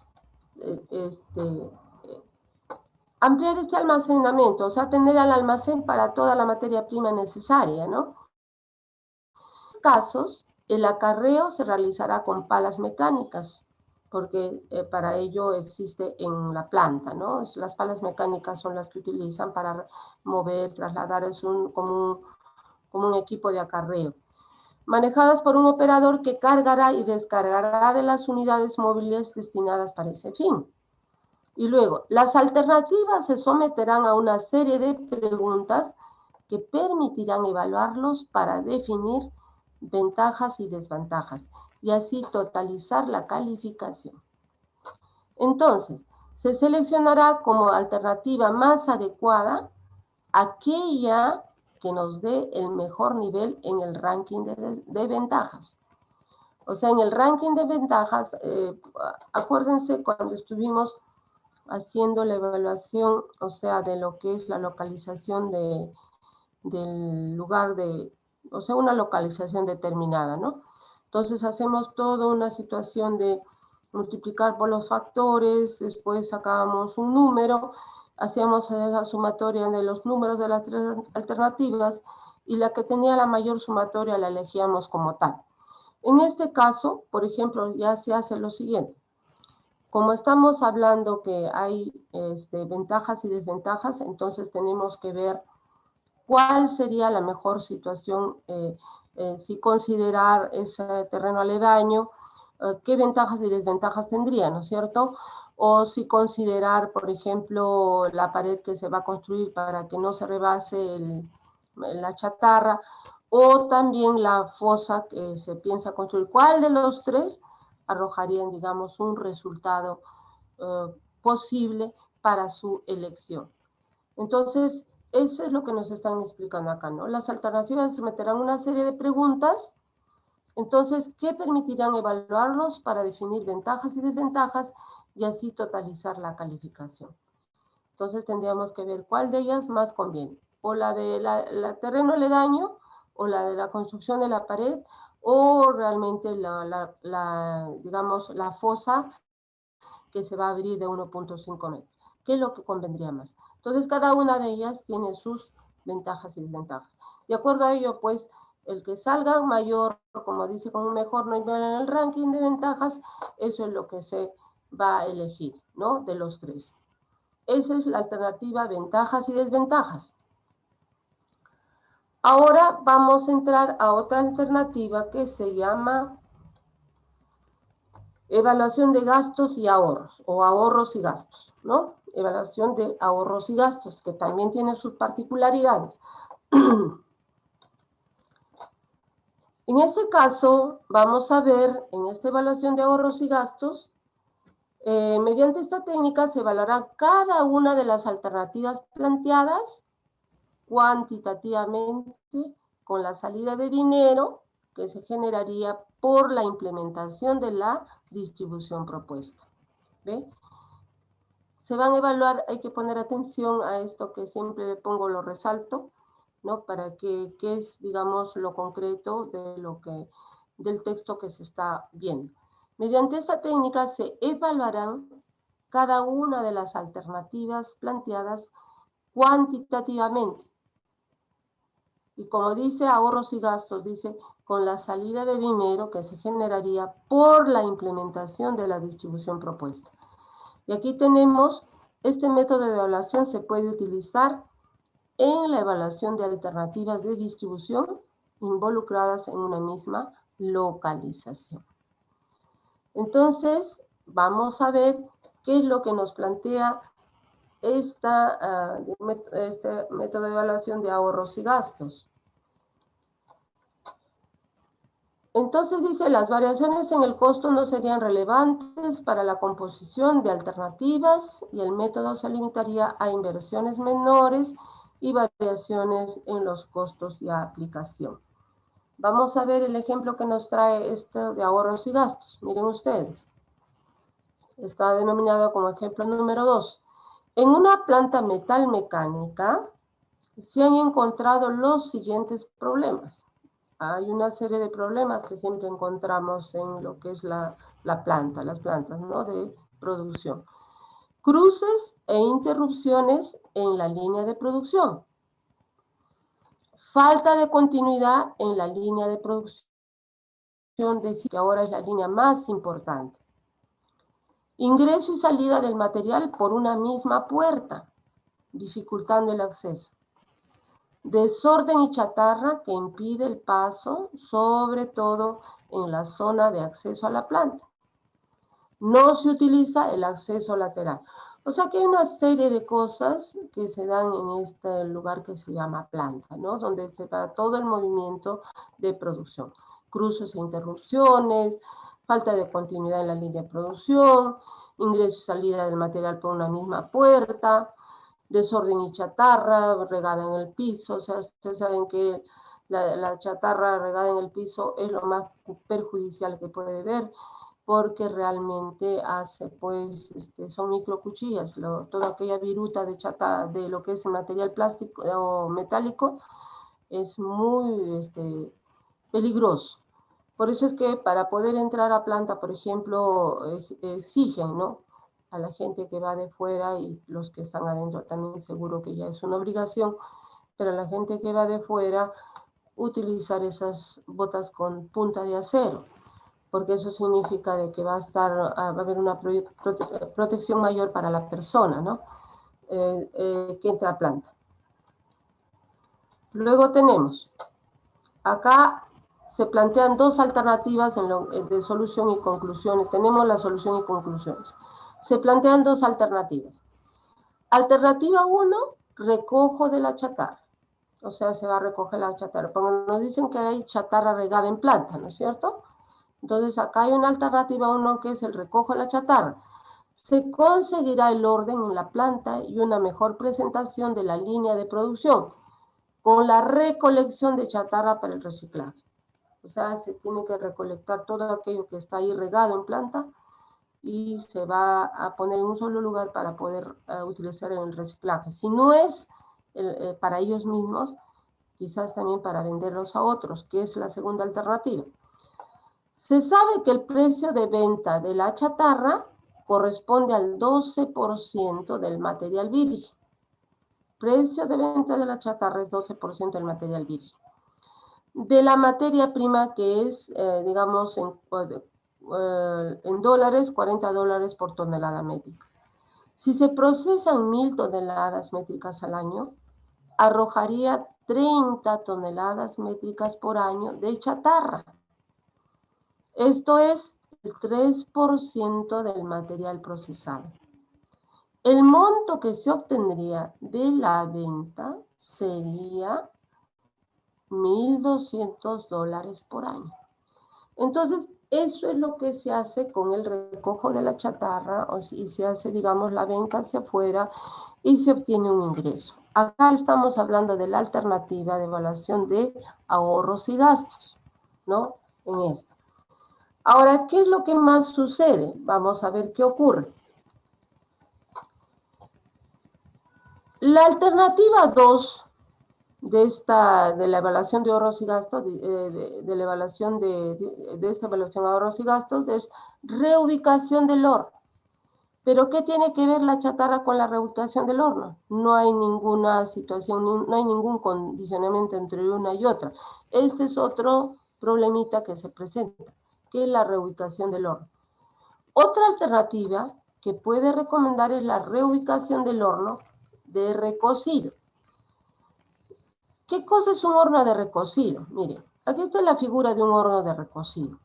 ampliar este almacenamiento? O sea, tener el almacén para toda la materia prima necesaria, ¿no? En estos casos, el acarreo se realizará con palas mecánicas, porque para ello existe en la planta, ¿no? Las palas mecánicas son las que utilizan para mover, trasladar, como un equipo de acarreo. Manejadas por un operador que cargará y descargará de las unidades móviles destinadas para ese fin. Y luego, las alternativas se someterán a una serie de preguntas que permitirán evaluarlos para definir ventajas y desventajas y así totalizar la calificación. Entonces, se seleccionará como alternativa más adecuada aquella que nos dé el mejor nivel en el ranking de ventajas. O sea, en el ranking de ventajas, acuérdense cuando estuvimos haciendo la evaluación, o sea, de lo que es la localización del lugar o sea, una localización determinada, ¿no? Entonces hacemos toda una situación de multiplicar por los factores, después sacábamos un número, hacíamos esa sumatoria de los números de las tres alternativas y la que tenía la mayor sumatoria la elegíamos como tal. En este caso, por ejemplo, ya se hace lo siguiente. Como estamos hablando que hay ventajas y desventajas, entonces tenemos que ver cuál sería la mejor situación, si considerar ese terreno aledaño, qué ventajas y desventajas tendría, ¿no es cierto? O si considerar, por ejemplo, la pared que se va a construir para que no se rebase la chatarra, o también la fosa que se piensa construir. ¿Cuál de los tres arrojarían, digamos, un resultado posible para su elección? Entonces, eso es lo que nos están explicando acá, ¿no? Las alternativas someterán una serie de preguntas, entonces, ¿qué permitirán evaluarlos para definir ventajas y desventajas y así totalizar la calificación? Entonces, tendríamos que ver cuál de ellas más conviene, o la de la terreno aledaño, o la de la construcción de la pared, o realmente digamos, la fosa que se va a abrir de 1.5 metros. ¿Qué es lo que convendría más? Entonces, cada una de ellas tiene sus ventajas y desventajas. De acuerdo a ello, pues, el que salga mayor, como dice, con un mejor nivel en el ranking de ventajas, eso es lo que se va a elegir, ¿no? De los tres. Esa es la alternativa ventajas y desventajas. Ahora vamos a entrar a otra alternativa que se llama evaluación de gastos y ahorros, o ahorros y gastos, ¿no? Evaluación de ahorros y gastos, que también tiene sus particularidades. En este caso, vamos a ver en esta evaluación de ahorros y gastos, mediante esta técnica se evaluará cada una de las alternativas planteadas cuantitativamente con la salida de dinero que se generaría por la implementación de la distribución propuesta. ¿Ve? Se van a evaluar, hay que poner atención a esto que siempre le pongo, lo resalto, ¿no? Para que es, digamos, lo concreto del texto que se está viendo. Mediante esta técnica se evaluarán cada una de las alternativas planteadas cuantitativamente. Y como dice ahorros y gastos, dice con la salida de dinero que se generaría por la implementación de la distribución propuesta. Y aquí tenemos, este método de evaluación se puede utilizar en la evaluación de alternativas de distribución involucradas en una misma localización. Entonces, vamos a ver qué es lo que nos plantea este método de evaluación de ahorros y gastos. Entonces dice, las variaciones en el costo no serían relevantes para la composición de alternativas y el método se limitaría a inversiones menores y variaciones en los costos de aplicación. Vamos a ver el ejemplo que nos trae este de ahorros y gastos. Miren ustedes. Está denominado como ejemplo número 2. En una planta metalmecánica se han encontrado los siguientes problemas. Hay una serie de problemas que siempre encontramos en lo que es la planta, las plantas, ¿no?, de producción. Cruces e interrupciones en la línea de producción. Falta de continuidad en la línea de producción, que ahora es la línea más importante. Ingreso y salida del material por una misma puerta, dificultando el acceso. Desorden y chatarra que impide el paso, sobre todo en la zona de acceso a la planta. No se utiliza el acceso lateral. O sea que hay una serie de cosas que se dan en este lugar que se llama planta, ¿no?, donde se da todo el movimiento de producción. Cruces e interrupciones, falta de continuidad en la línea de producción, ingreso y salida del material por una misma puerta, desorden y chatarra regada en el piso. O sea, ustedes saben que la chatarra regada en el piso es lo más perjudicial que puede haber, porque realmente hace, pues, son microcuchillas, toda aquella viruta de chata, de lo que es material plástico o metálico, es muy peligroso. Por eso es que para poder entrar a planta, por ejemplo, exigen, ¿no?, a la gente que va de fuera, y los que están adentro también seguro que ya es una obligación, pero la gente que va de fuera, utilizar esas botas con punta de acero, porque eso significa de que va a haber una protección mayor para la persona, ¿no?, que entra a planta. Luego tenemos, acá se plantean dos alternativas de solución y conclusiones. Tenemos la solución y conclusiones. Se plantean dos alternativas. Alternativa 1, recojo de la chatarra. O sea, se va a recoger la chatarra. Porque nos dicen que hay chatarra regada en planta, ¿no es cierto? Entonces, acá hay una alternativa 1 que es el recojo de la chatarra. Se conseguirá el orden en la planta y una mejor presentación de la línea de producción con la recolección de chatarra para el reciclaje. O sea, se tiene que recolectar todo aquello que está ahí regado en planta y se va a poner en un solo lugar para poder utilizar en el reciclaje. Si no es para ellos mismos, quizás también para venderlos a otros, que es la segunda alternativa. Se sabe que el precio de venta de la chatarra corresponde al 12% del material virgen. Precio de venta de la chatarra es 12% del material virgen. De la materia prima, que es, digamos, en dólares, $40 por tonelada métrica. Si se procesan 1000 toneladas métricas al año, arrojaría 30 toneladas métricas por año de chatarra. Esto es el 3% del material procesado. El monto que se obtendría de la venta sería $1200 por año. Entonces, eso es lo que se hace con el recojo de la chatarra, y se hace, digamos, la venta hacia afuera y se obtiene un ingreso. Acá estamos hablando de la alternativa de evaluación de ahorros y gastos, ¿no?, en esta. Ahora, ¿qué es lo que más sucede? Vamos a ver qué ocurre. La alternativa 2 de la evaluación de ahorros y gastos, de la evaluación de esta evaluación de ahorros y gastos, es reubicación del horno. ¿Pero qué tiene que ver la chatarra con la reubicación del horno? No hay ninguna situación, no hay ningún condicionamiento entre una y otra. Este es otro problemita que se presenta, que es la reubicación del horno. Otra alternativa que puede recomendar es la reubicación del horno de recocido. ¿Qué cosa es un horno de recocido? Miren, aquí está la figura de un horno de recocido.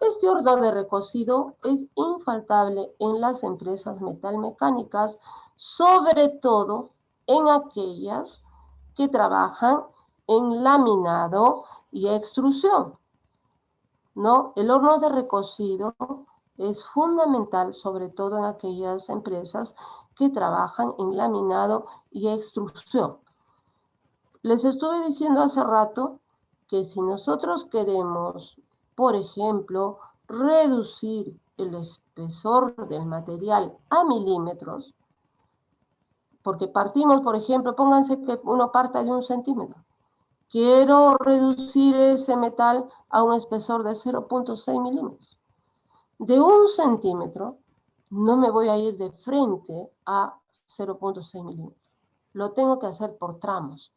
Este horno de recocido es infaltable en las empresas metalmecánicas, sobre todo en aquellas que trabajan en laminado y extrusión. ¿no? El horno de recocido es fundamental, sobre todo en aquellas empresas que trabajan en laminado y extrusión. Les estuve diciendo hace rato que si nosotros queremos, por ejemplo, reducir el espesor del material a milímetros, porque partimos, por ejemplo, pónganse que uno parta de 1 centímetro. Quiero reducir ese metal a un espesor de 0.6 milímetros. De 1 centímetro no me voy a ir de frente a 0.6 milímetros. Lo tengo que hacer por tramos.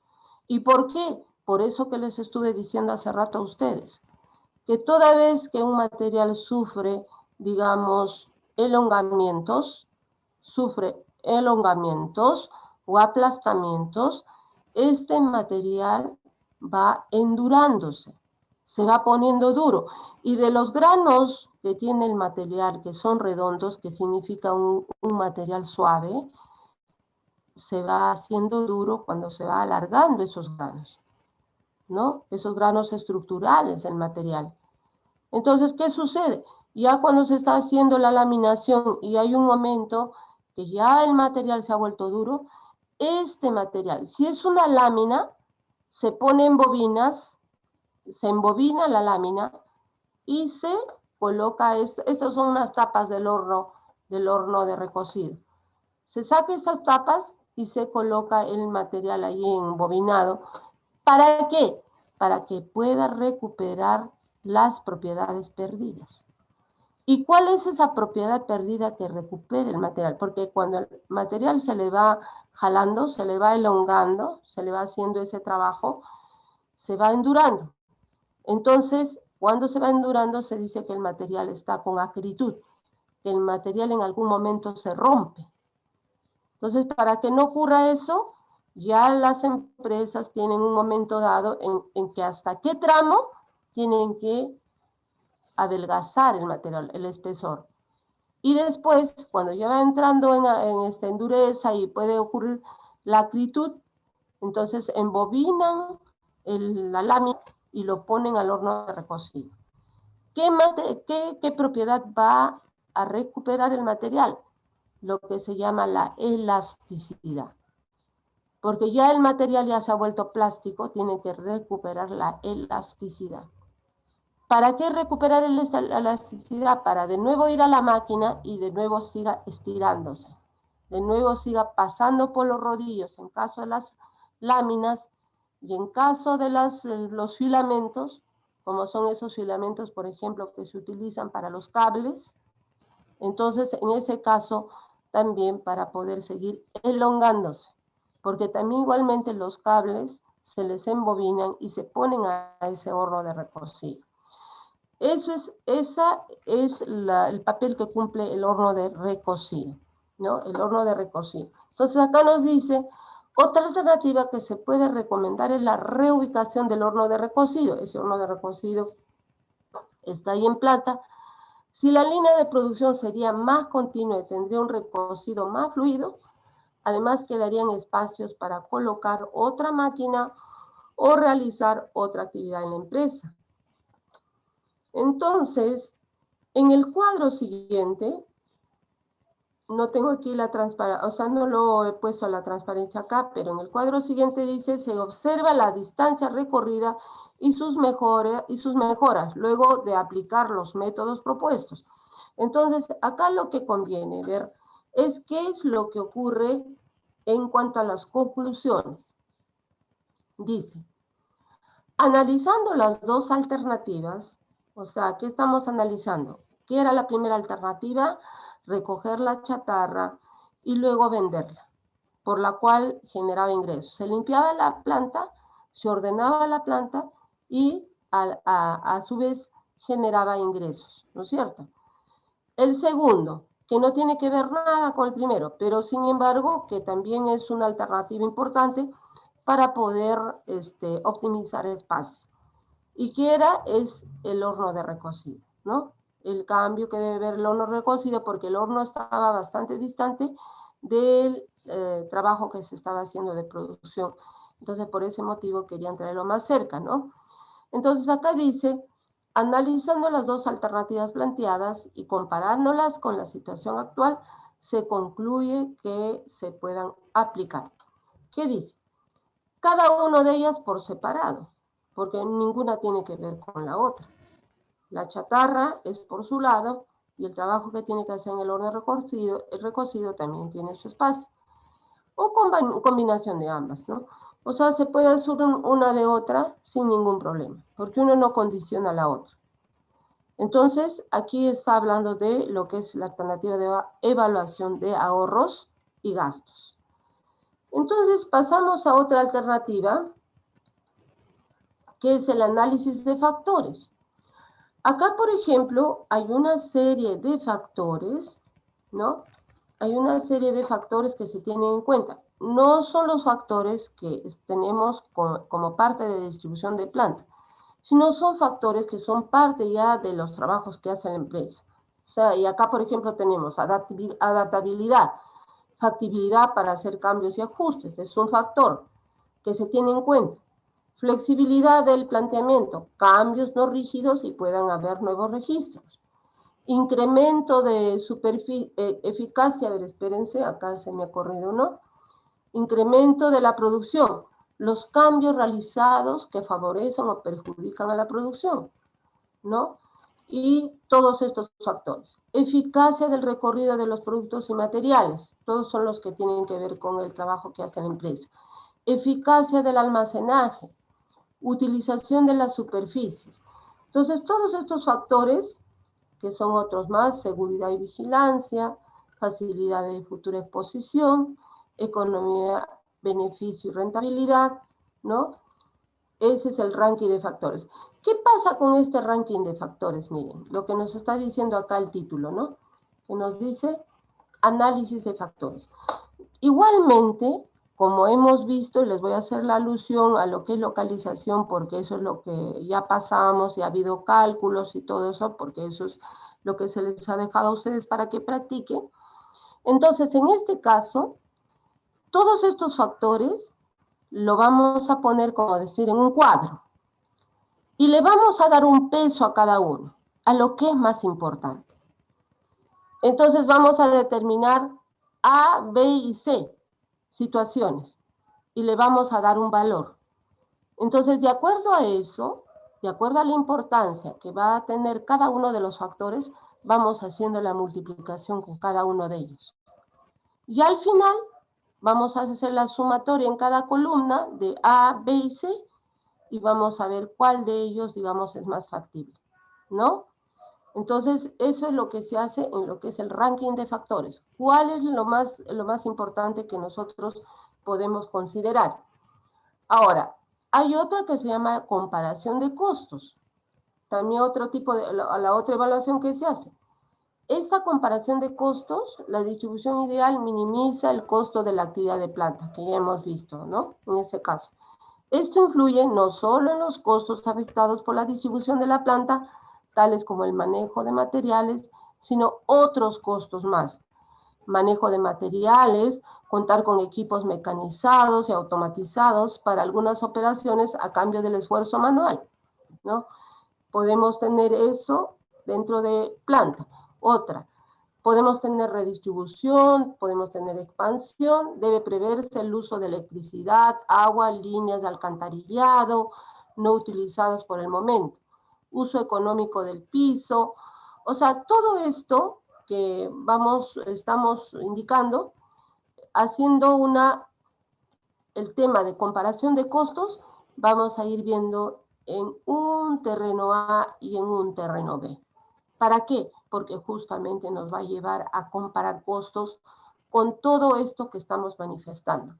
¿Y por qué? Por eso que les estuve diciendo hace rato a ustedes, que toda vez que un material sufre, digamos, elongamientos o aplastamientos, este material va endurándose, se va poniendo duro. Y de los granos que tiene el material, que son redondos, que significa un material suave, se va haciendo duro cuando se va alargando esos granos, ¿no? Esos granos estructurales del material. Entonces, ¿qué sucede? Ya cuando se está haciendo la laminación y hay un momento que ya el material se ha vuelto duro, este material, si es una lámina, se pone en bobinas, se embobina la lámina y se coloca, estas son unas tapas del horno de recocido. Se saca estas tapas y se coloca el material ahí embobinado. ¿Para qué? Para que pueda recuperar las propiedades perdidas. ¿Y cuál es esa propiedad perdida que recupere el material? Porque cuando el material se le va jalando, se le va elongando, se le va haciendo ese trabajo, se va endurando. Entonces, cuando se va endurando, se dice que el material está con acritud, que el material en algún momento se rompe. Entonces, para que no ocurra eso, ya las empresas tienen un momento dado en que hasta qué tramo tienen que adelgazar el material, el espesor. Y después, cuando ya va entrando en esta endureza y puede ocurrir la acritud, entonces embobinan la lámina y lo ponen al horno de recocido. ¿Qué propiedad va a recuperar el material? Lo que se llama la elasticidad. Porque ya el material ya se ha vuelto plástico, tiene que recuperar la elasticidad. ¿Para qué recuperar la elasticidad? Para de nuevo ir a la máquina y de nuevo siga estirándose. De nuevo siga pasando por los rodillos en caso de las láminas y en caso de los filamentos, como son esos filamentos, por ejemplo, que se utilizan para los cables. Entonces, en ese caso, también para poder seguir elongándose, porque también igualmente los cables se les embobinan y se ponen a ese horno de recocido. Ese es el papel que cumple el horno de recocido, ¿no? El horno de recocido. Entonces acá nos dice, otra alternativa que se puede recomendar es la reubicación del horno de recocido. Ese horno de recocido está ahí en planta. Si la línea de producción sería más continua y tendría un recocido más fluido, además quedarían espacios para colocar otra máquina o realizar otra actividad en la empresa. Entonces, en el cuadro siguiente, no tengo aquí la transparencia, o sea, no lo he puesto a la transparencia acá, pero en el cuadro siguiente dice, se observa la distancia recorrida y sus mejoras luego de aplicar los métodos propuestos. Entonces, acá lo que conviene ver es qué es lo que ocurre en cuanto a las conclusiones. Dice, analizando las dos alternativas, o sea, ¿qué estamos analizando? ¿Qué era la primera alternativa? Recoger la chatarra y luego venderla, por la cual generaba ingresos. Se limpiaba la planta, se ordenaba la planta y a su vez generaba ingresos, ¿no es cierto? El segundo, que no tiene que ver nada con el primero, pero sin embargo que también es una alternativa importante para poder optimizar espacio. Y que es el horno de recocido, ¿no? El cambio que debe ver el horno recocido, porque el horno estaba bastante distante del trabajo que se estaba haciendo de producción. Entonces, por ese motivo querían traerlo más cerca, ¿no? Entonces, acá dice, Analizando las dos alternativas planteadas y comparándolas con la situación actual, se concluye que se puedan aplicar. ¿Qué dice? Cada una de ellas por separado, porque ninguna tiene que ver con la otra. La chatarra es por su lado y el trabajo que tiene que hacer en el horno recocido también tiene su espacio. O combinación de ambas, ¿no? O sea, se puede hacer una de otra sin ningún problema, porque uno no condiciona a la otra. Entonces, aquí está hablando de lo que es la alternativa de evaluación de ahorros y gastos. Entonces, pasamos a otra alternativa, que es el análisis de factores. Acá, por ejemplo, hay una serie de factores, ¿no? Hay una serie de factores que se tienen en cuenta. No son los factores que tenemos como parte de distribución de planta, sino son factores que son parte ya de los trabajos que hace la empresa. O sea, y acá, por ejemplo, tenemos adaptabilidad, factibilidad para hacer cambios y ajustes. Es un factor que se tiene en cuenta. Flexibilidad del planteamiento, cambios no rígidos y puedan haber nuevos registros. Incremento de eficacia, a ver, espérense, acá se me ha corrido, ¿no? Incremento de la producción, los cambios realizados que favorecen o perjudican a la producción, ¿no? Y todos estos factores. Eficacia del recorrido de los productos y materiales, todos son los que tienen que ver con el trabajo que hace la empresa. Eficacia del almacenaje, utilización de las superficies. Entonces, todos estos factores, que son otros más, seguridad y vigilancia, facilidad de futura exposición, economía, beneficio y rentabilidad, ¿no? Ese es el ranking de factores. ¿Qué pasa con este ranking de factores? Miren, lo que nos está diciendo acá el título, ¿no? Que nos dice análisis de factores. Igualmente, como hemos visto, les voy a hacer la alusión a lo que es localización, porque eso es lo que ya pasamos y ha habido cálculos y todo eso, porque eso es lo que se les ha dejado a ustedes para que practiquen. Entonces, en este caso, todos estos factores lo vamos a poner, como decir, en un cuadro. Y le vamos a dar un peso a cada uno, a lo que es más importante. Entonces vamos a determinar A, B y C situaciones y le vamos a dar un valor. Entonces, de acuerdo a eso, de acuerdo a la importancia que va a tener cada uno de los factores, vamos haciendo la multiplicación con cada uno de ellos. Y al final vamos a hacer la sumatoria en cada columna de A, B y C y vamos a ver cuál de ellos, digamos, es más factible, ¿no? Entonces, eso es lo que se hace en lo que es el ranking de factores. ¿Cuál es lo más importante que nosotros podemos considerar? Ahora, hay otra que se llama comparación de costos. También otro tipo de, la otra evaluación que se hace. Esta comparación de costos, la distribución ideal minimiza el costo de la actividad de planta, que ya hemos visto, ¿no? En ese caso. Esto influye no solo en los costos afectados por la distribución de la planta, tales como el manejo de materiales, sino otros costos más. Manejo de materiales, contar con equipos mecanizados y automatizados para algunas operaciones a cambio del esfuerzo manual, ¿no? Podemos tener eso dentro de planta. Otra, podemos tener redistribución, podemos tener expansión, debe preverse el uso de electricidad, agua, líneas de alcantarillado, no utilizadas por el momento, uso económico del piso, o sea, todo esto que estamos indicando, haciendo el tema de comparación de costos, vamos a ir viendo en un terreno A y en un terreno B. ¿Para qué? Porque justamente nos va a llevar a comparar costos con todo esto que estamos manifestando,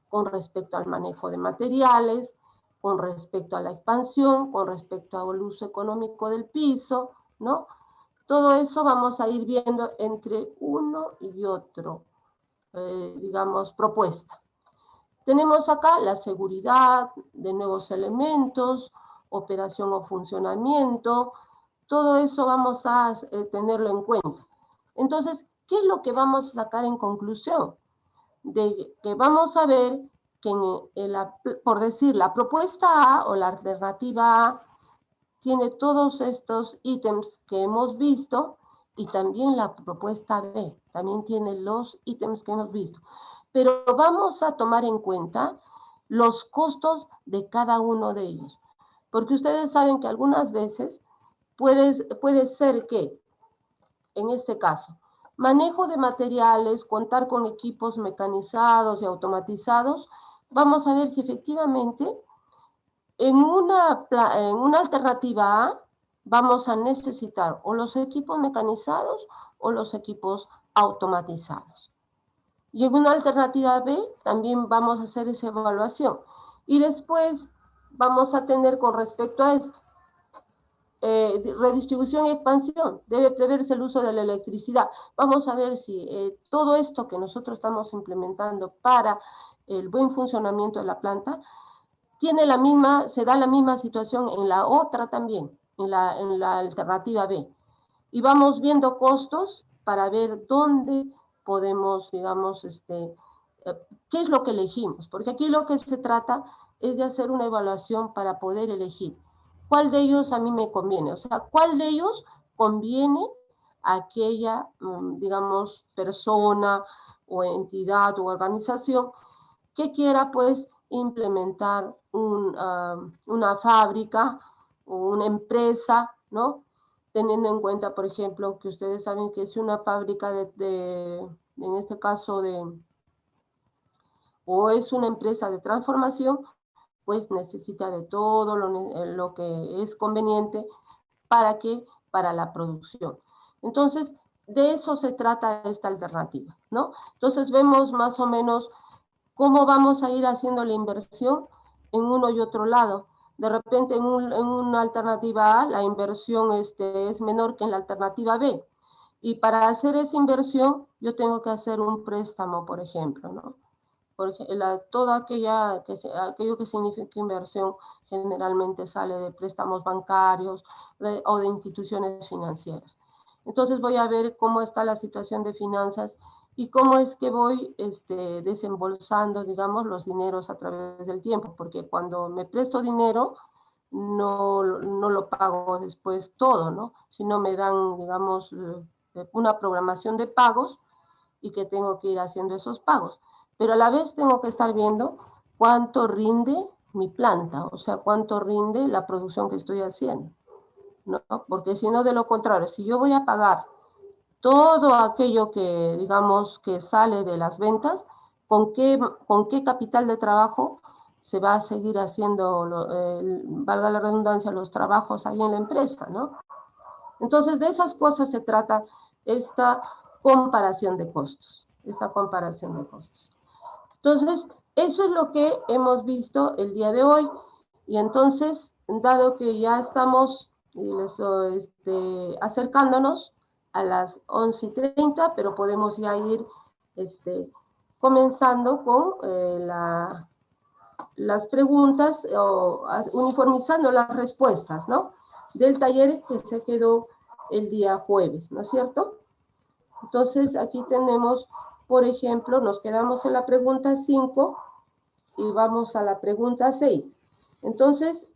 con respecto al manejo de materiales, con respecto a la expansión, con respecto al uso económico del piso, ¿no? Todo eso vamos a ir viendo entre uno y otro, digamos, propuesta. Tenemos acá la seguridad de nuevos elementos, operación o funcionamiento, todo eso vamos a tenerlo en cuenta. Entonces, ¿qué es lo que vamos a sacar en conclusión? De que vamos a ver que, por decir, la propuesta A o la alternativa A tiene todos estos ítems que hemos visto y también la propuesta B, también tiene los ítems que hemos visto. Pero vamos a tomar en cuenta los costos de cada uno de ellos. Porque ustedes saben que algunas veces puede ser que, en este caso, manejo de materiales, contar con equipos mecanizados y automatizados, vamos a ver si efectivamente en una alternativa A vamos a necesitar o los equipos mecanizados o los equipos automatizados. Y en una alternativa B también vamos a hacer esa evaluación. Y después vamos a tener con respecto a esto, redistribución y expansión, debe preverse el uso de la electricidad. Vamos a ver si todo esto que nosotros estamos implementando para el buen funcionamiento de la planta, se da la misma situación en la otra también, en la alternativa B. Y vamos viendo costos para ver dónde podemos, digamos, qué es lo que elegimos, porque aquí lo que se trata es de hacer una evaluación para poder elegir cuál de ellos a mí me conviene, o sea, cuál de ellos conviene a aquella, digamos, persona o entidad o organización que quiera, pues, implementar una fábrica o una empresa, ¿no? Teniendo en cuenta, por ejemplo, que ustedes saben que es una fábrica en este caso, o es una empresa de transformación, pues necesita de todo lo que es conveniente para que para la producción. Entonces, de eso se trata esta alternativa, ¿no? Entonces vemos más o menos cómo vamos a ir haciendo la inversión en uno y otro lado. De repente en una alternativa A la inversión es menor que en la alternativa B. Y para hacer esa inversión yo tengo que hacer un préstamo, por ejemplo, ¿no? Todo aquello que significa inversión generalmente sale de préstamos bancarios o de instituciones financieras. Entonces voy a ver cómo está la situación de finanzas y cómo es que voy desembolsando, digamos, los dineros a través del tiempo, porque cuando me presto dinero no lo pago después todo, ¿no? Sino me dan, digamos, una programación de pagos y que tengo que ir haciendo esos pagos. Pero a la vez tengo que estar viendo cuánto rinde mi planta, o sea, cuánto rinde la producción que estoy haciendo, ¿no? Porque si no, de lo contrario, si yo voy a pagar todo aquello que, digamos, que sale de las ventas, con qué capital de trabajo se va a seguir haciendo, valga la redundancia, los trabajos ahí en la empresa, ¿no? Entonces, de esas cosas se trata esta comparación de costos, esta comparación de costos. Entonces, eso es lo que hemos visto el día de hoy. Y entonces, dado que ya estamos acercándonos a las 11:30, pero podemos ya ir comenzando con las preguntas o uniformizando las respuestas, ¿no? Del taller que se quedó el día jueves, ¿no es cierto? Entonces, aquí tenemos, por ejemplo, nos quedamos en la pregunta 5 y vamos a la pregunta 6. Entonces,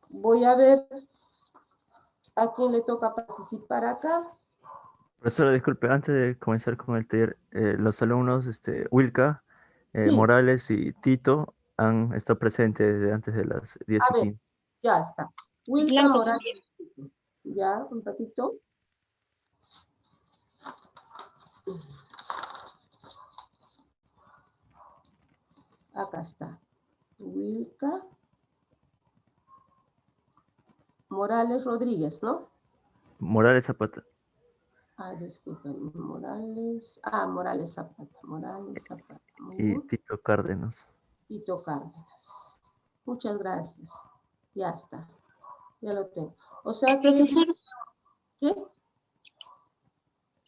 voy a ver a quién le toca participar acá. Profesora, disculpe, antes de comenzar con el taller, los alumnos Wilka, Sí, Morales y Tito han estado presentes desde antes de las 10 a y ver, 15. ya está. Wilka Blanco Morales. también. Ya, un ratito. Acá está. Wilka Morales Rodríguez, ¿no? Morales Zapata Disculpen, Morales. Morales Zapata. Morales Zapata. Muy y bien. Tito Cárdenas. Tito Cárdenas. Muchas gracias. Ya está. Ya lo tengo. O sea que, Profesor ¿qué?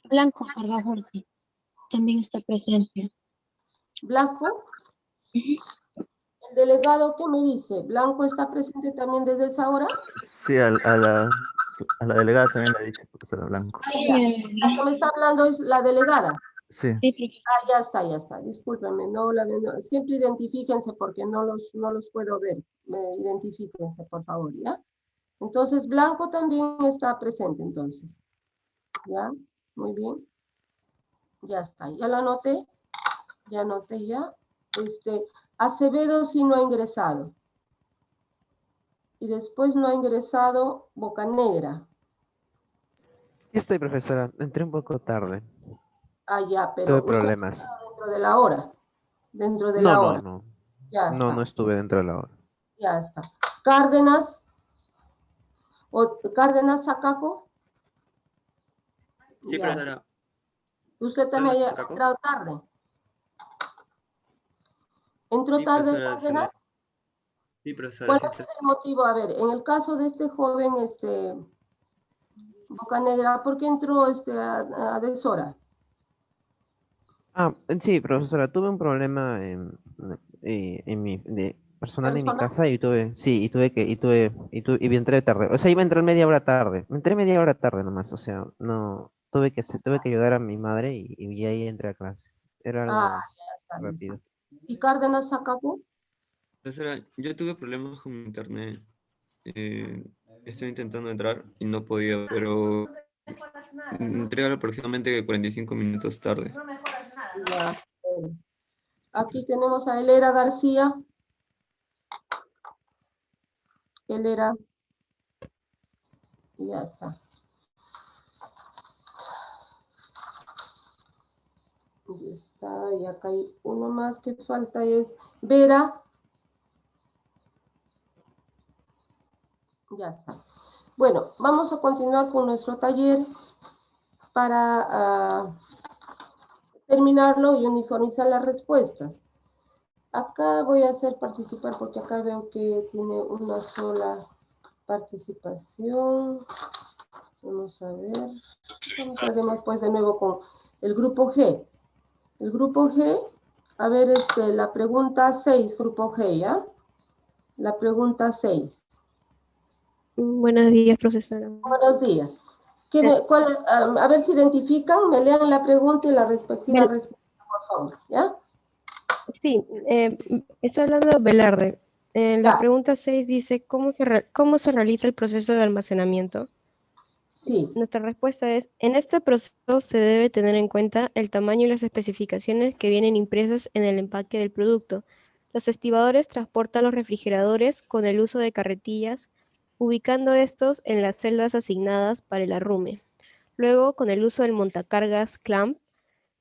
Blanco Carvajorte también está presente. Blanco. Ujú. El delegado, ¿qué me dice? ¿Blanco está presente también desde esa hora? Sí, a la delegada también le ha dicho, profesora Blanco. Sí, Ya. La que me está hablando es la delegada. Sí, sí, profesor. Ya está, ya está. Discúlpenme, siempre identifíquense porque no los puedo ver. Identifíquense, por favor, ¿ya? Entonces, blanco también está presente, entonces. ¿Ya? Muy bien. Ya está. Ya lo anoté. Ya anoté ya. Acevedo sí no ha ingresado. Y después no ha ingresado Bocanegra. Sí estoy, profesora. Entré un poco tarde. Ah, ya, Tuve pero usted problemas. está dentro de la hora. Dentro de No, la no, hora. no. Ya No, está. no estuve dentro de la hora. Ya está. Cárdenas. Cárdenas Sacaco. Sí, Ya. profesora. Usted también ¿Cárdenas ha Sacaco? entrado tarde. ¿Entró Sí, tarde profesora, Cárdenas? sí, profesora, ¿Cuál sí. es el motivo? A ver, en el caso de este joven, Bocanegra, ¿por qué entró a deshora? Ah, sí, profesora, tuve un problema personal en mi ¿Persona? casa y y entré tarde. O sea, iba a entrar media hora tarde. Me entré media hora tarde nomás, o sea, no, tuve que ayudar a mi madre y ahí entré a clase. Era Ah, algo ya está, rápido. listo. ¿Y Cárdenas Sacaco? Profesora, yo tuve problemas con mi internet. Eh, Estoy intentando entrar y no podía, pero entré aproximadamente 45 minutos tarde. Ya. Aquí tenemos a Elera García. Elera. Ya está. Ya está, y acá hay uno más que falta, es Vera. Ya está. Bueno, vamos a continuar con nuestro taller para terminarlo y uniformizar las respuestas. Acá voy a hacer participar porque acá veo que tiene una sola participación. Vamos a ver. Entraremos pues de nuevo con el grupo G. El grupo G, a ver, la pregunta 6, grupo G, ¿ya? La pregunta 6. Buenos días, profesora. Buenos días. A ver si identifican, me lean la pregunta y la respectiva respuesta, por favor, ¿ya? Sí, está hablando Velarde. La Ya. pregunta 6 dice, ¿cómo se realiza el proceso de almacenamiento? Sí, Nuestra respuesta es, en este proceso se debe tener en cuenta el tamaño y las especificaciones que vienen impresas en el empaque del producto. Los estibadores transportan los refrigeradores con el uso de carretillas, ubicando estos en las celdas asignadas para el arrume. Luego, con el uso del montacargas clamp,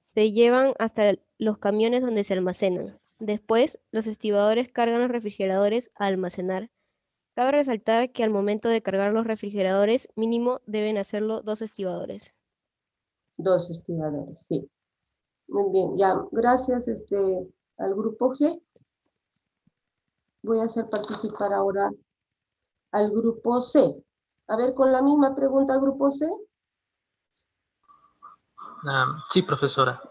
se llevan hasta los camiones donde se almacenan. Después, los estibadores cargan los refrigeradores a almacenar. Cabe resaltar que al momento de cargar los refrigeradores, mínimo deben hacerlo 2 estibadores. 2 estibadores, sí. Muy bien, ya, gracias al grupo G. Voy a hacer participar ahora al grupo C. A ver, con la misma pregunta al grupo C. Sí, profesora.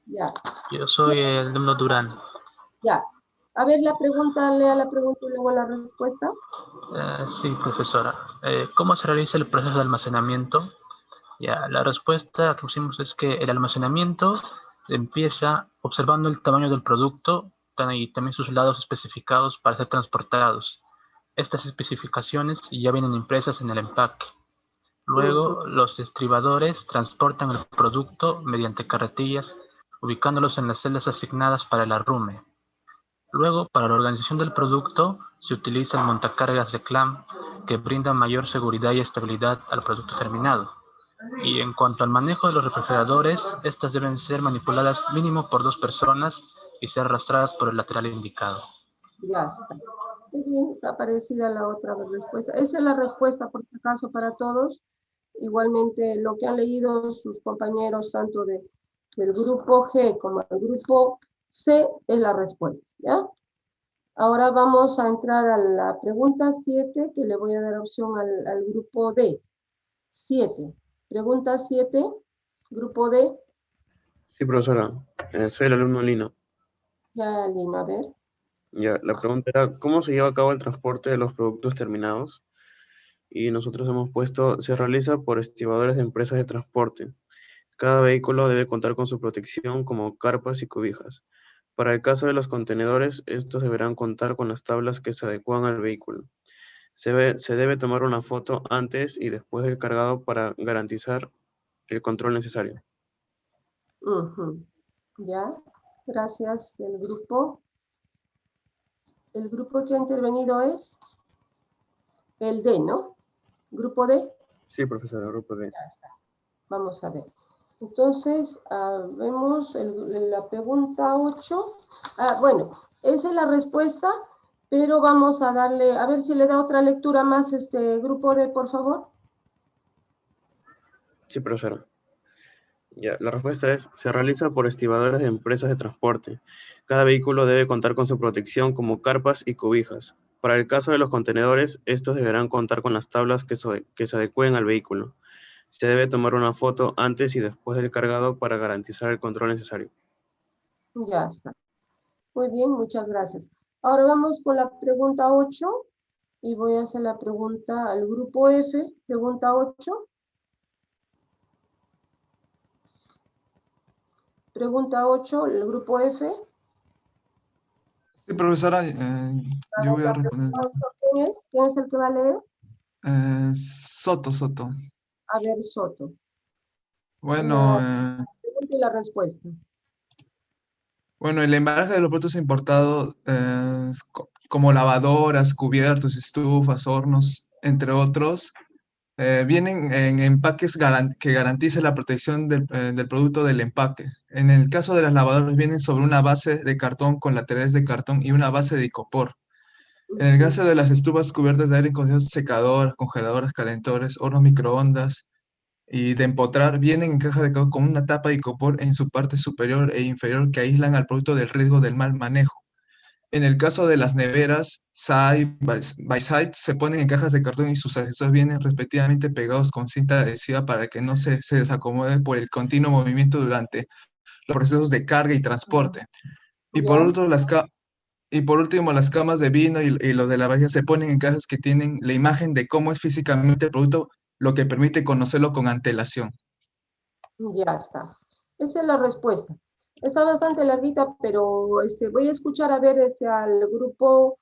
Ya, Yo soy el alumno Durán. ya. A ver, la pregunta, lea la pregunta y luego la respuesta. Sí, profesora. ¿Cómo se realiza el proceso de almacenamiento? Ya, la respuesta que pusimos es que el almacenamiento empieza observando el tamaño del producto y también sus lados especificados para ser transportados. Estas especificaciones ya vienen impresas en el empaque. Luego, los estribadores transportan el producto mediante carretillas, ubicándolos en las celdas asignadas para el arrume. Luego, para la organización del producto, se utiliza el montacargas de clamp que brinda mayor seguridad y estabilidad al producto terminado. Y en cuanto al manejo de los refrigeradores, estas deben ser manipuladas mínimo por 2 personas y ser arrastradas por el lateral indicado. Ya está. Muy bien, está parecida la otra respuesta. Esa es la respuesta, por si acaso, para todos. Igualmente, lo que han leído sus compañeros, tanto del grupo G como del grupo C, es la respuesta, ¿ya? Ahora vamos a entrar a la pregunta 7, que le voy a dar opción al grupo D. 7. Pregunta 7, grupo D. Sí, profesora. Soy el alumno Lino. Ya, Lino, a ver. Ya, la pregunta era, ¿cómo se lleva a cabo el transporte de los productos terminados? Y nosotros hemos puesto, se realiza por estibadores de empresas de transporte. Cada vehículo debe contar con su protección como carpas y cobijas. Para el caso de los contenedores, estos deberán contar con las tablas que se adecúan al vehículo. Se debe tomar una foto antes y después del cargado para garantizar el control necesario. Ujú. Ya, gracias del grupo. El grupo que ha intervenido es el D, ¿no? Grupo D. Sí, profesora, grupo D. Vamos a ver. Entonces, vemos la pregunta 8. Bueno, esa es la respuesta, pero vamos a darle, a ver si le da otra lectura más grupo D, por favor. Sí, profesora. Ya, la respuesta es, se realiza por estibadores de empresas de transporte. Cada vehículo debe contar con su protección como carpas y cobijas. Para el caso de los contenedores, estos deberán contar con las tablas que se adecúen al vehículo. Se debe tomar una foto antes y después del cargado para garantizar el control necesario. Ya está. Muy bien, muchas gracias. Ahora vamos con la pregunta 8 y voy a hacer la pregunta al grupo F, pregunta 8. Pregunta 8, el grupo F. Sí, profesora, yo voy a responder. ¿Quién es el que va a leer? Soto. A ver, Soto. Bueno, La pregunta y la respuesta. bueno, el embalaje de los productos importados, como lavadoras, cubiertos, estufas, hornos, entre otros, vienen en empaques que garanticen la protección del producto del empaque. En el caso de las lavadoras, vienen sobre una base de cartón con laterales de cartón y una base de icopor. En el caso de las estufas cubiertas de aire acondicionado, secadoras, congeladoras, calentadores, hornos microondas y de empotrar, vienen en caja de cartón con una tapa de icopor en su parte superior e inferior que aíslan al producto del riesgo del mal manejo. En el caso de las neveras, side by side, se ponen en cajas de cartón y sus accesorios vienen respectivamente pegados con cinta adhesiva para que no se desacomode por el continuo movimiento durante los procesos de carga y transporte. Y por último, las camas de vino y los de la vajilla se ponen en cajas que tienen la imagen de cómo es físicamente el producto, lo que permite conocerlo con antelación. Ya está. Esa es la respuesta. Está bastante larguita, pero voy a escuchar a ver al grupo,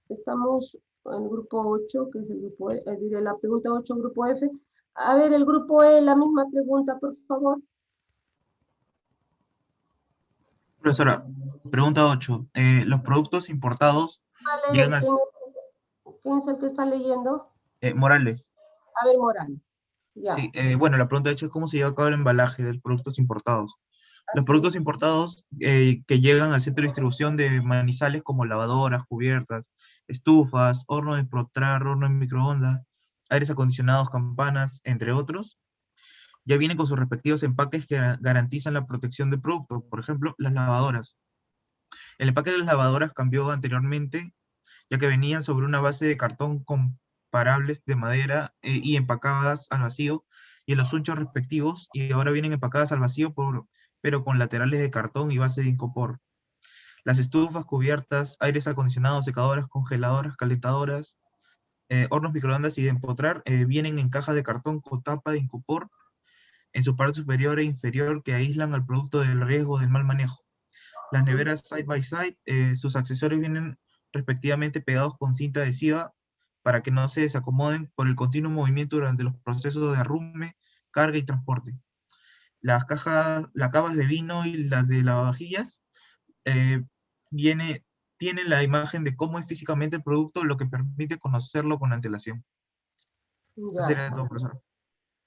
estamos en el grupo 8, que es el grupo E, diré la pregunta 8, grupo F. A ver, el grupo E, la misma pregunta, por favor. Profesora, pregunta 8. Los productos importados llegan a... ¿Quién es el que está leyendo? Morales. A ver, Morales. Ya. Sí, bueno, la pregunta 8 es cómo se lleva a cabo el embalaje de los productos importados. Los productos importados que llegan al centro de distribución de Manizales como lavadoras, cubiertas, estufas, horno de empotrar, horno de microondas, aires acondicionados, campanas, entre otros, ya vienen con sus respectivos empaques que garantizan la protección del producto. Por ejemplo, las lavadoras. El empaque de las lavadoras cambió anteriormente, ya que venían sobre una base de cartón comparables de madera y empacadas al vacío, y en los unchos respectivos, y ahora vienen empacadas al vacío, pero con laterales de cartón y base de icopor. Las estufas, cubiertas, aires acondicionados, secadoras, congeladoras, calentadoras, hornos microondas y de empotrar, vienen en cajas de cartón con tapa de icopor en su parte superior e inferior que aíslan al producto del riesgo del mal manejo. Las neveras side by side, sus accesorios vienen respectivamente pegados con cinta adhesiva para que no se desacomoden por el continuo movimiento durante los procesos de arrume, carga y transporte. Las cavas de vino y las de lavavajillas tienen la imagen de cómo es físicamente el producto, lo que permite conocerlo con antelación. Ya. Eso sería todo, profesor.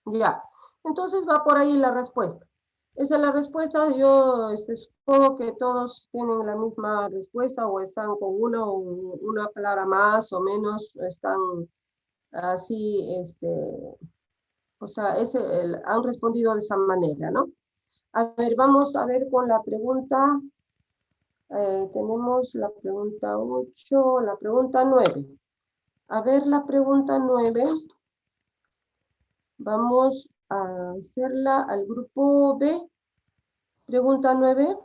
Ya. Entonces va por ahí la respuesta. Esa es la respuesta. Yo supongo que todos tienen la misma respuesta o están con una palabra más o menos, están así, o sea, han respondido de esa manera, ¿no? A ver, vamos a ver con la pregunta. Tenemos la pregunta 8, la pregunta 9. A ver, la pregunta 9. Vamos a hacerla al grupo B. Pregunta 9.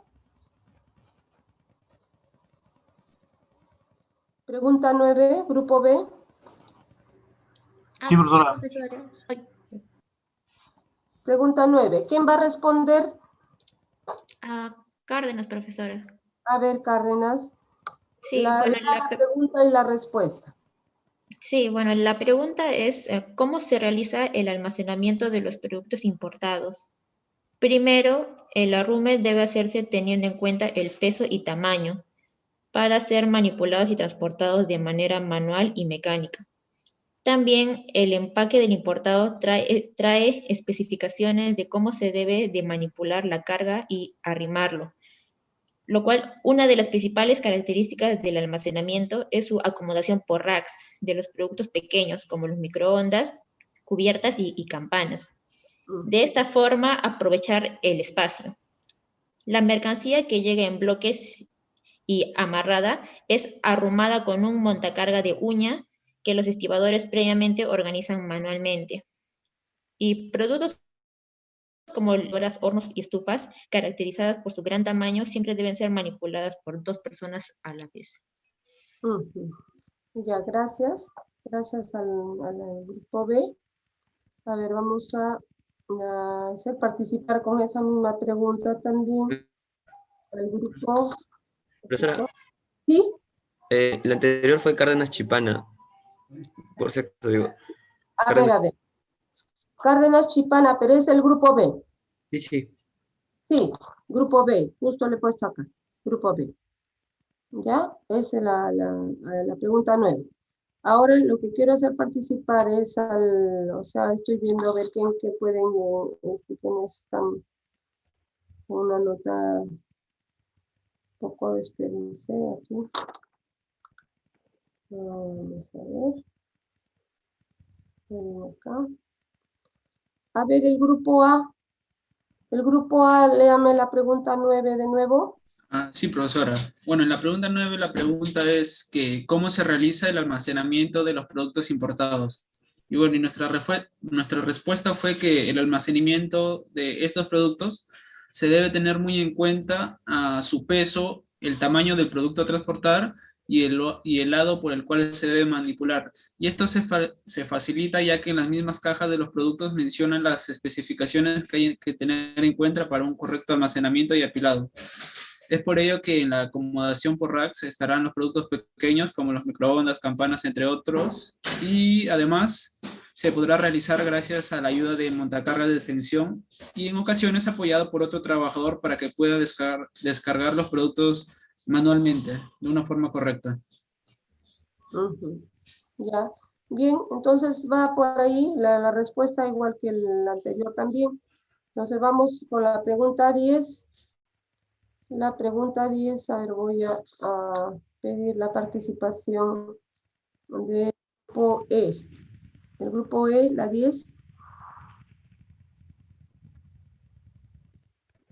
Pregunta 9, grupo B. Sí, profesora. Pregunta 9. ¿Quién va a responder? Cárdenas, profesora. A ver, Cárdenas. Sí, La bueno, pregunta y la respuesta. Sí, bueno, la pregunta es, ¿cómo se realiza el almacenamiento de los productos importados? Primero, el arrume debe hacerse teniendo en cuenta el peso y tamaño para ser manipulados y transportados de manera manual y mecánica. También el empaque del importado trae especificaciones de cómo se debe de manipular la carga y arrimarlo, lo cual una de las principales características del almacenamiento es su acomodación por racks de los productos pequeños como los microondas, cubiertas y campanas. De esta forma, aprovechar el espacio. La mercancía que llega en bloques y amarrada es arrumada con un montacarga de uña que los estibadores previamente organizan manualmente. Y productos como las hornos y estufas, caracterizadas por su gran tamaño, siempre deben ser manipuladas por 2 personas a la vez. Ya, gracias. Gracias al grupo B. A ver, vamos a hacer participar con esa misma pregunta también al grupo. Profesora, ¿Sí? la anterior fue Cárdenas Chipana. Por cierto, digo. A ver. Cárdenas Chipana, pero es el grupo B. Sí, sí. Sí, grupo B. Justo le he puesto acá. Grupo B. ¿Ya? Esa es la pregunta 9. Ahora lo que quiero hacer participar es o sea, estoy viendo a ver qué pueden, quiénes están con una nota, un poco, espérense aquí. Vamos a ver. Ven acá. A ver, el grupo A. El grupo A, léame la pregunta 9 de nuevo. Sí, profesora. Bueno, en la pregunta 9 la pregunta es que ¿cómo se realiza el almacenamiento de los productos importados? Y bueno, y nuestra respuesta fue que el almacenamiento de estos productos se debe tener muy en cuenta su peso, el tamaño del producto a transportar y el lado por el cual se debe manipular. Y esto se facilita ya que en las mismas cajas de los productos mencionan las especificaciones que hay que tener en cuenta para un correcto almacenamiento y apilado. Es por ello que en la acomodación por racks estarán los productos pequeños como los microondas, campanas, entre otros, y además se podrá realizar gracias a la ayuda de montacargas de extensión y en ocasiones apoyado por otro trabajador para que pueda descargar los productos manualmente de una forma correcta. Ya. Bien, entonces va por ahí la respuesta igual que el anterior también. Entonces vamos con la pregunta 10. La pregunta 10, a ver, voy a pedir la participación del grupo E. El grupo E, la 10.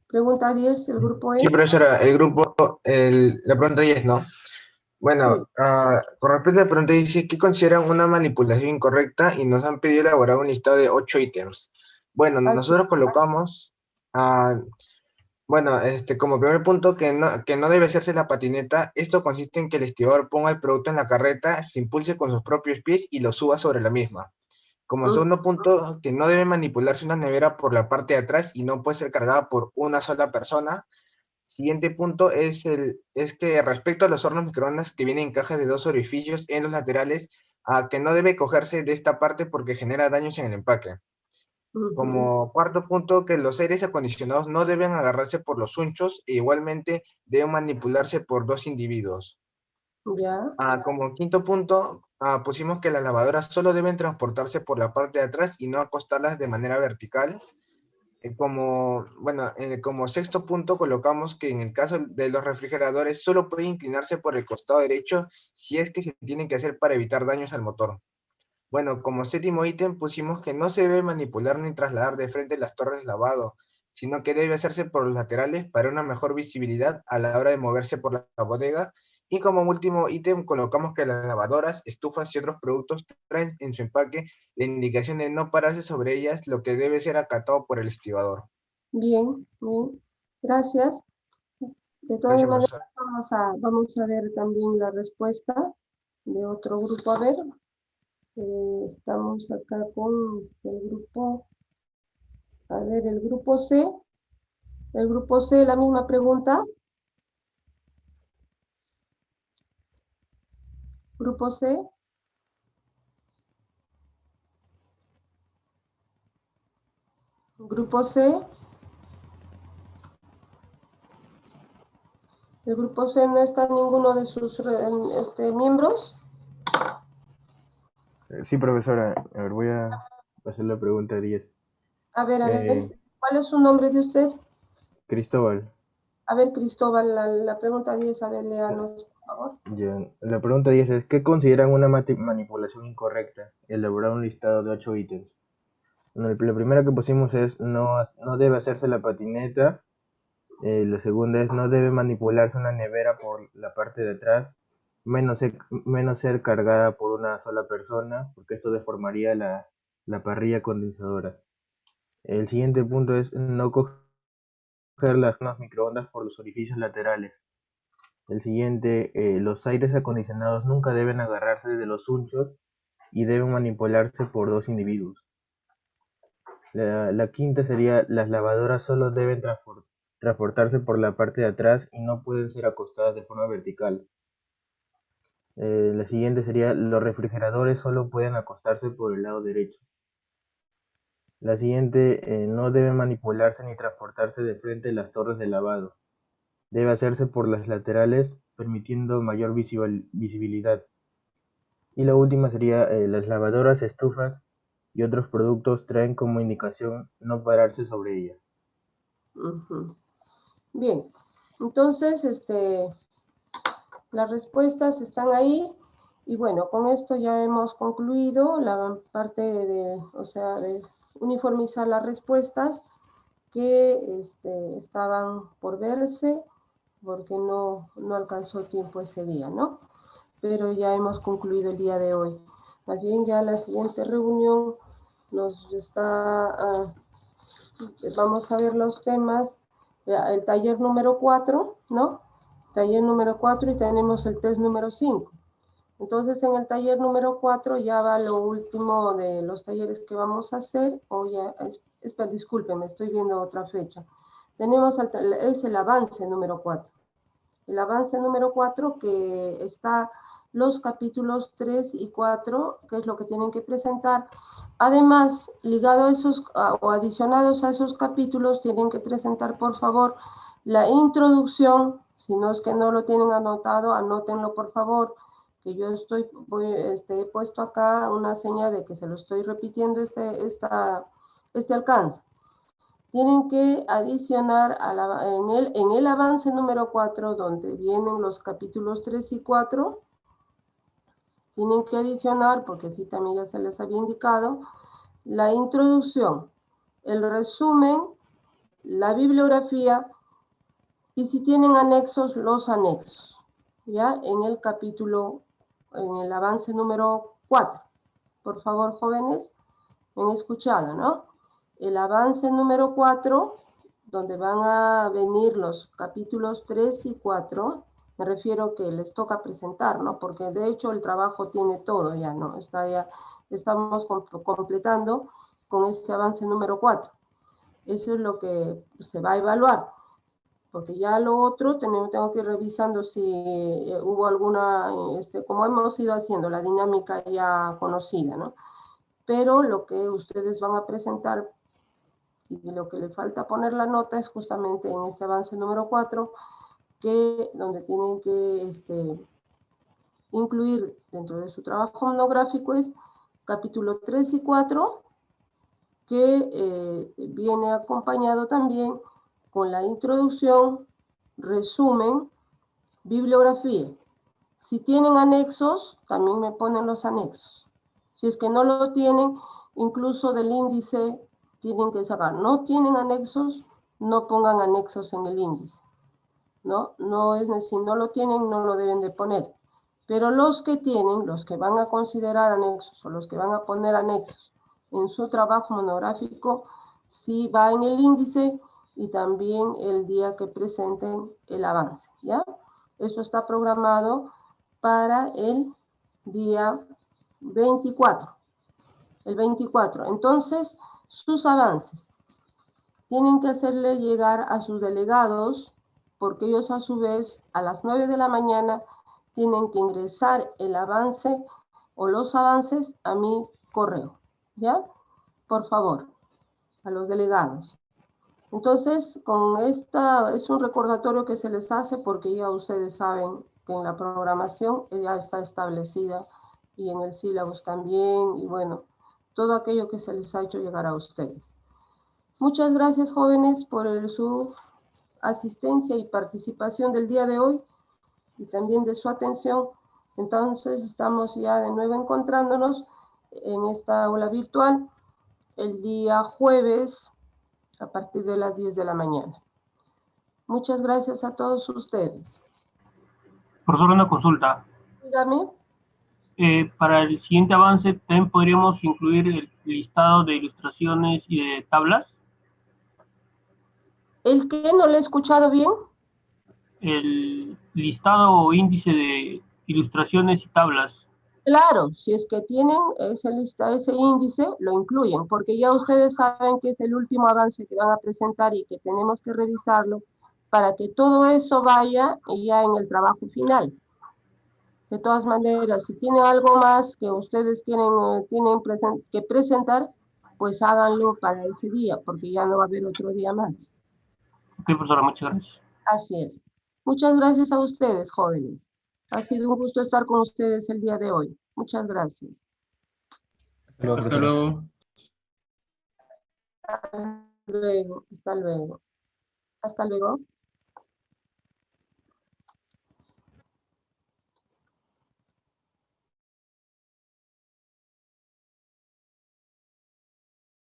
Pregunta 10, el grupo E. Sí, profesora, la pregunta 10, ¿no? Bueno, con respecto a la pregunta dice, ¿qué consideran una manipulación incorrecta? Y nos han pedido elaborar un listado de 8 ítems. Bueno, nosotros colocamos, como primer punto, que no debe hacerse la patineta. Esto consiste en que el estibador ponga el producto en la carreta, se impulse con sus propios pies y lo suba sobre la misma. Como segundo punto, que no debe manipularse una nevera por la parte de atrás y no puede ser cargada por una sola persona. Siguiente punto es que respecto a los hornos microondas que vienen en cajas de 2 orificios en los laterales, que no debe cogerse de esta parte porque genera daños en el empaque. Como cuarto punto, que los aires acondicionados no deben agarrarse por los hunchos e igualmente deben manipularse por 2 individuos. Ya. Como quinto punto, pusimos que las lavadoras solo deben transportarse por la parte de atrás y no acostarlas de manera vertical. Como sexto punto colocamos que en el caso de los refrigeradores solo puede inclinarse por el costado derecho si es que se tienen que hacer para evitar daños al motor. Bueno, como séptimo ítem pusimos que no se debe manipular ni trasladar de frente las torres de lavado, sino que debe hacerse por los laterales para una mejor visibilidad a la hora de moverse por la bodega. Y como último ítem colocamos que las lavadoras, estufas y otros productos traen en su empaque la indicación de no pararse sobre ellas, lo que debe ser acatado por el estibador. Bien, bien. Gracias. De todas maneras, vamos a ver también la respuesta de otro grupo. A ver, estamos acá con el grupo, a ver, el grupo C. El grupo C, la misma pregunta. Grupo C. grupo C. El grupo C no está ninguno de sus miembros. Sí, profesora. A ver, voy a hacer la pregunta 10. A ver, ¿cuál es su nombre de usted? Cristóbal. A ver, Cristóbal, la pregunta 10, a ver, léanos, por favor. Ya, la pregunta 10 es, ¿qué consideran una manipulación incorrecta? Elaborar un listado de 8 ítems. Bueno, la primera que pusimos es, no debe hacerse la patineta. La segunda es, no debe manipularse una nevera por la parte de atrás, menos ser cargada por una sola persona, porque esto deformaría la parrilla condensadora. El siguiente punto es, no coger las microondas por los orificios laterales. El siguiente, los aires acondicionados nunca deben agarrarse de los hunchos y deben manipularse por 2 individuos. La quinta sería, las lavadoras solo deben transportarse por la parte de atrás y no pueden ser acostadas de forma vertical. La siguiente sería, los refrigeradores solo pueden acostarse por el lado derecho. La siguiente, no deben manipularse ni transportarse de frente a las torres de lavado. Debe hacerse por las laterales, permitiendo mayor visibilidad. Y la última sería, las lavadoras, estufas y otros productos traen como indicación no pararse sobre ella. Bien, entonces las respuestas están ahí y bueno, con esto ya hemos concluido la parte de uniformizar las respuestas que estaban por verse porque no alcanzó tiempo ese día, ¿no? Pero ya hemos concluido el día de hoy. Más bien ya la siguiente reunión vamos a ver los temas, el taller número 4, ¿no? Taller número 4 y tenemos el test número 5. Entonces en el taller número 4 ya va lo último de los talleres que vamos a hacer, discúlpeme, estoy viendo otra fecha. Tenemos es el avance número 4. El avance número 4 que está los capítulos 3 y 4, que es lo que tienen que presentar. Además, ligado a esos o adicionados a esos capítulos, tienen que presentar, por favor, la introducción. Si no es que no lo tienen anotado, anótenlo, por favor, que yo he puesto acá una señal de que se lo estoy repitiendo este alcance. Tienen que adicionar en el avance número 4, donde vienen los capítulos 3 y 4, tienen que adicionar, porque sí también ya se les había indicado, la introducción, el resumen, la bibliografía, y si tienen anexos, los anexos, ¿ya? En el avance número 4. Por favor, jóvenes, me han escuchado, ¿no? El avance número 4, donde van a venir los capítulos 3 y 4, me refiero que les toca presentar, ¿no? Porque de hecho el trabajo tiene todo ya, ¿no? Estamos completando con este avance número 4. Eso es lo que se va a evaluar, porque ya lo otro tengo que ir revisando si hubo alguna, como hemos ido haciendo, la dinámica ya conocida, ¿no? Pero lo que ustedes van a presentar y lo que le falta poner la nota es justamente en este avance número 4, donde tienen que incluir dentro de su trabajo monográfico es capítulo 3 y 4, que viene acompañado también con la introducción, resumen, bibliografía. Si tienen anexos, también me ponen los anexos. Si es que no lo tienen, incluso del índice tienen que sacar. No tienen anexos, no pongan anexos en el índice, ¿no? Si no lo tienen, no lo deben de poner. Pero los que tienen, los que van a considerar anexos o los que van a poner anexos en su trabajo monográfico, sí va en el índice y también el día que presenten el avance, ¿ya? Esto está programado para el día 24. El 24. Entonces, sus avances tienen que hacerle llegar a sus delegados, porque ellos a su vez a las 9 de la mañana tienen que ingresar el avance o los avances a mi correo, ¿ya? Por favor. a los delegados. Entonces, con esta, es un recordatorio que se les hace porque ya ustedes saben que en la programación ya está establecida y en el sílabus también, y bueno, todo aquello que se les ha hecho llegar a ustedes. Muchas gracias, jóvenes, por su asistencia y participación del día de hoy y también de su atención. Entonces, estamos ya de nuevo encontrándonos en esta aula virtual el día jueves a partir de las 10 de la mañana. Muchas gracias a todos ustedes. Profesor, una consulta. Dígame. Para el siguiente avance, ¿también podríamos incluir el listado de ilustraciones y de tablas? ¿El qué? ¿No lo he escuchado bien? El listado o índice de ilustraciones y tablas. Claro, si es que tienen esa lista, ese índice, lo incluyen, porque ya ustedes saben que es el último avance que van a presentar y que tenemos que revisarlo para que todo eso vaya ya en el trabajo final. De todas maneras, si tienen algo más que ustedes tienen que presentar, pues háganlo para ese día, porque ya no va a haber otro día más. Ok, profesora, muchas gracias. Así es. Muchas gracias a ustedes, jóvenes. Ha sido un gusto estar con ustedes el día de hoy. Muchas gracias. Hasta luego. Hasta luego. Hasta luego. Hasta luego.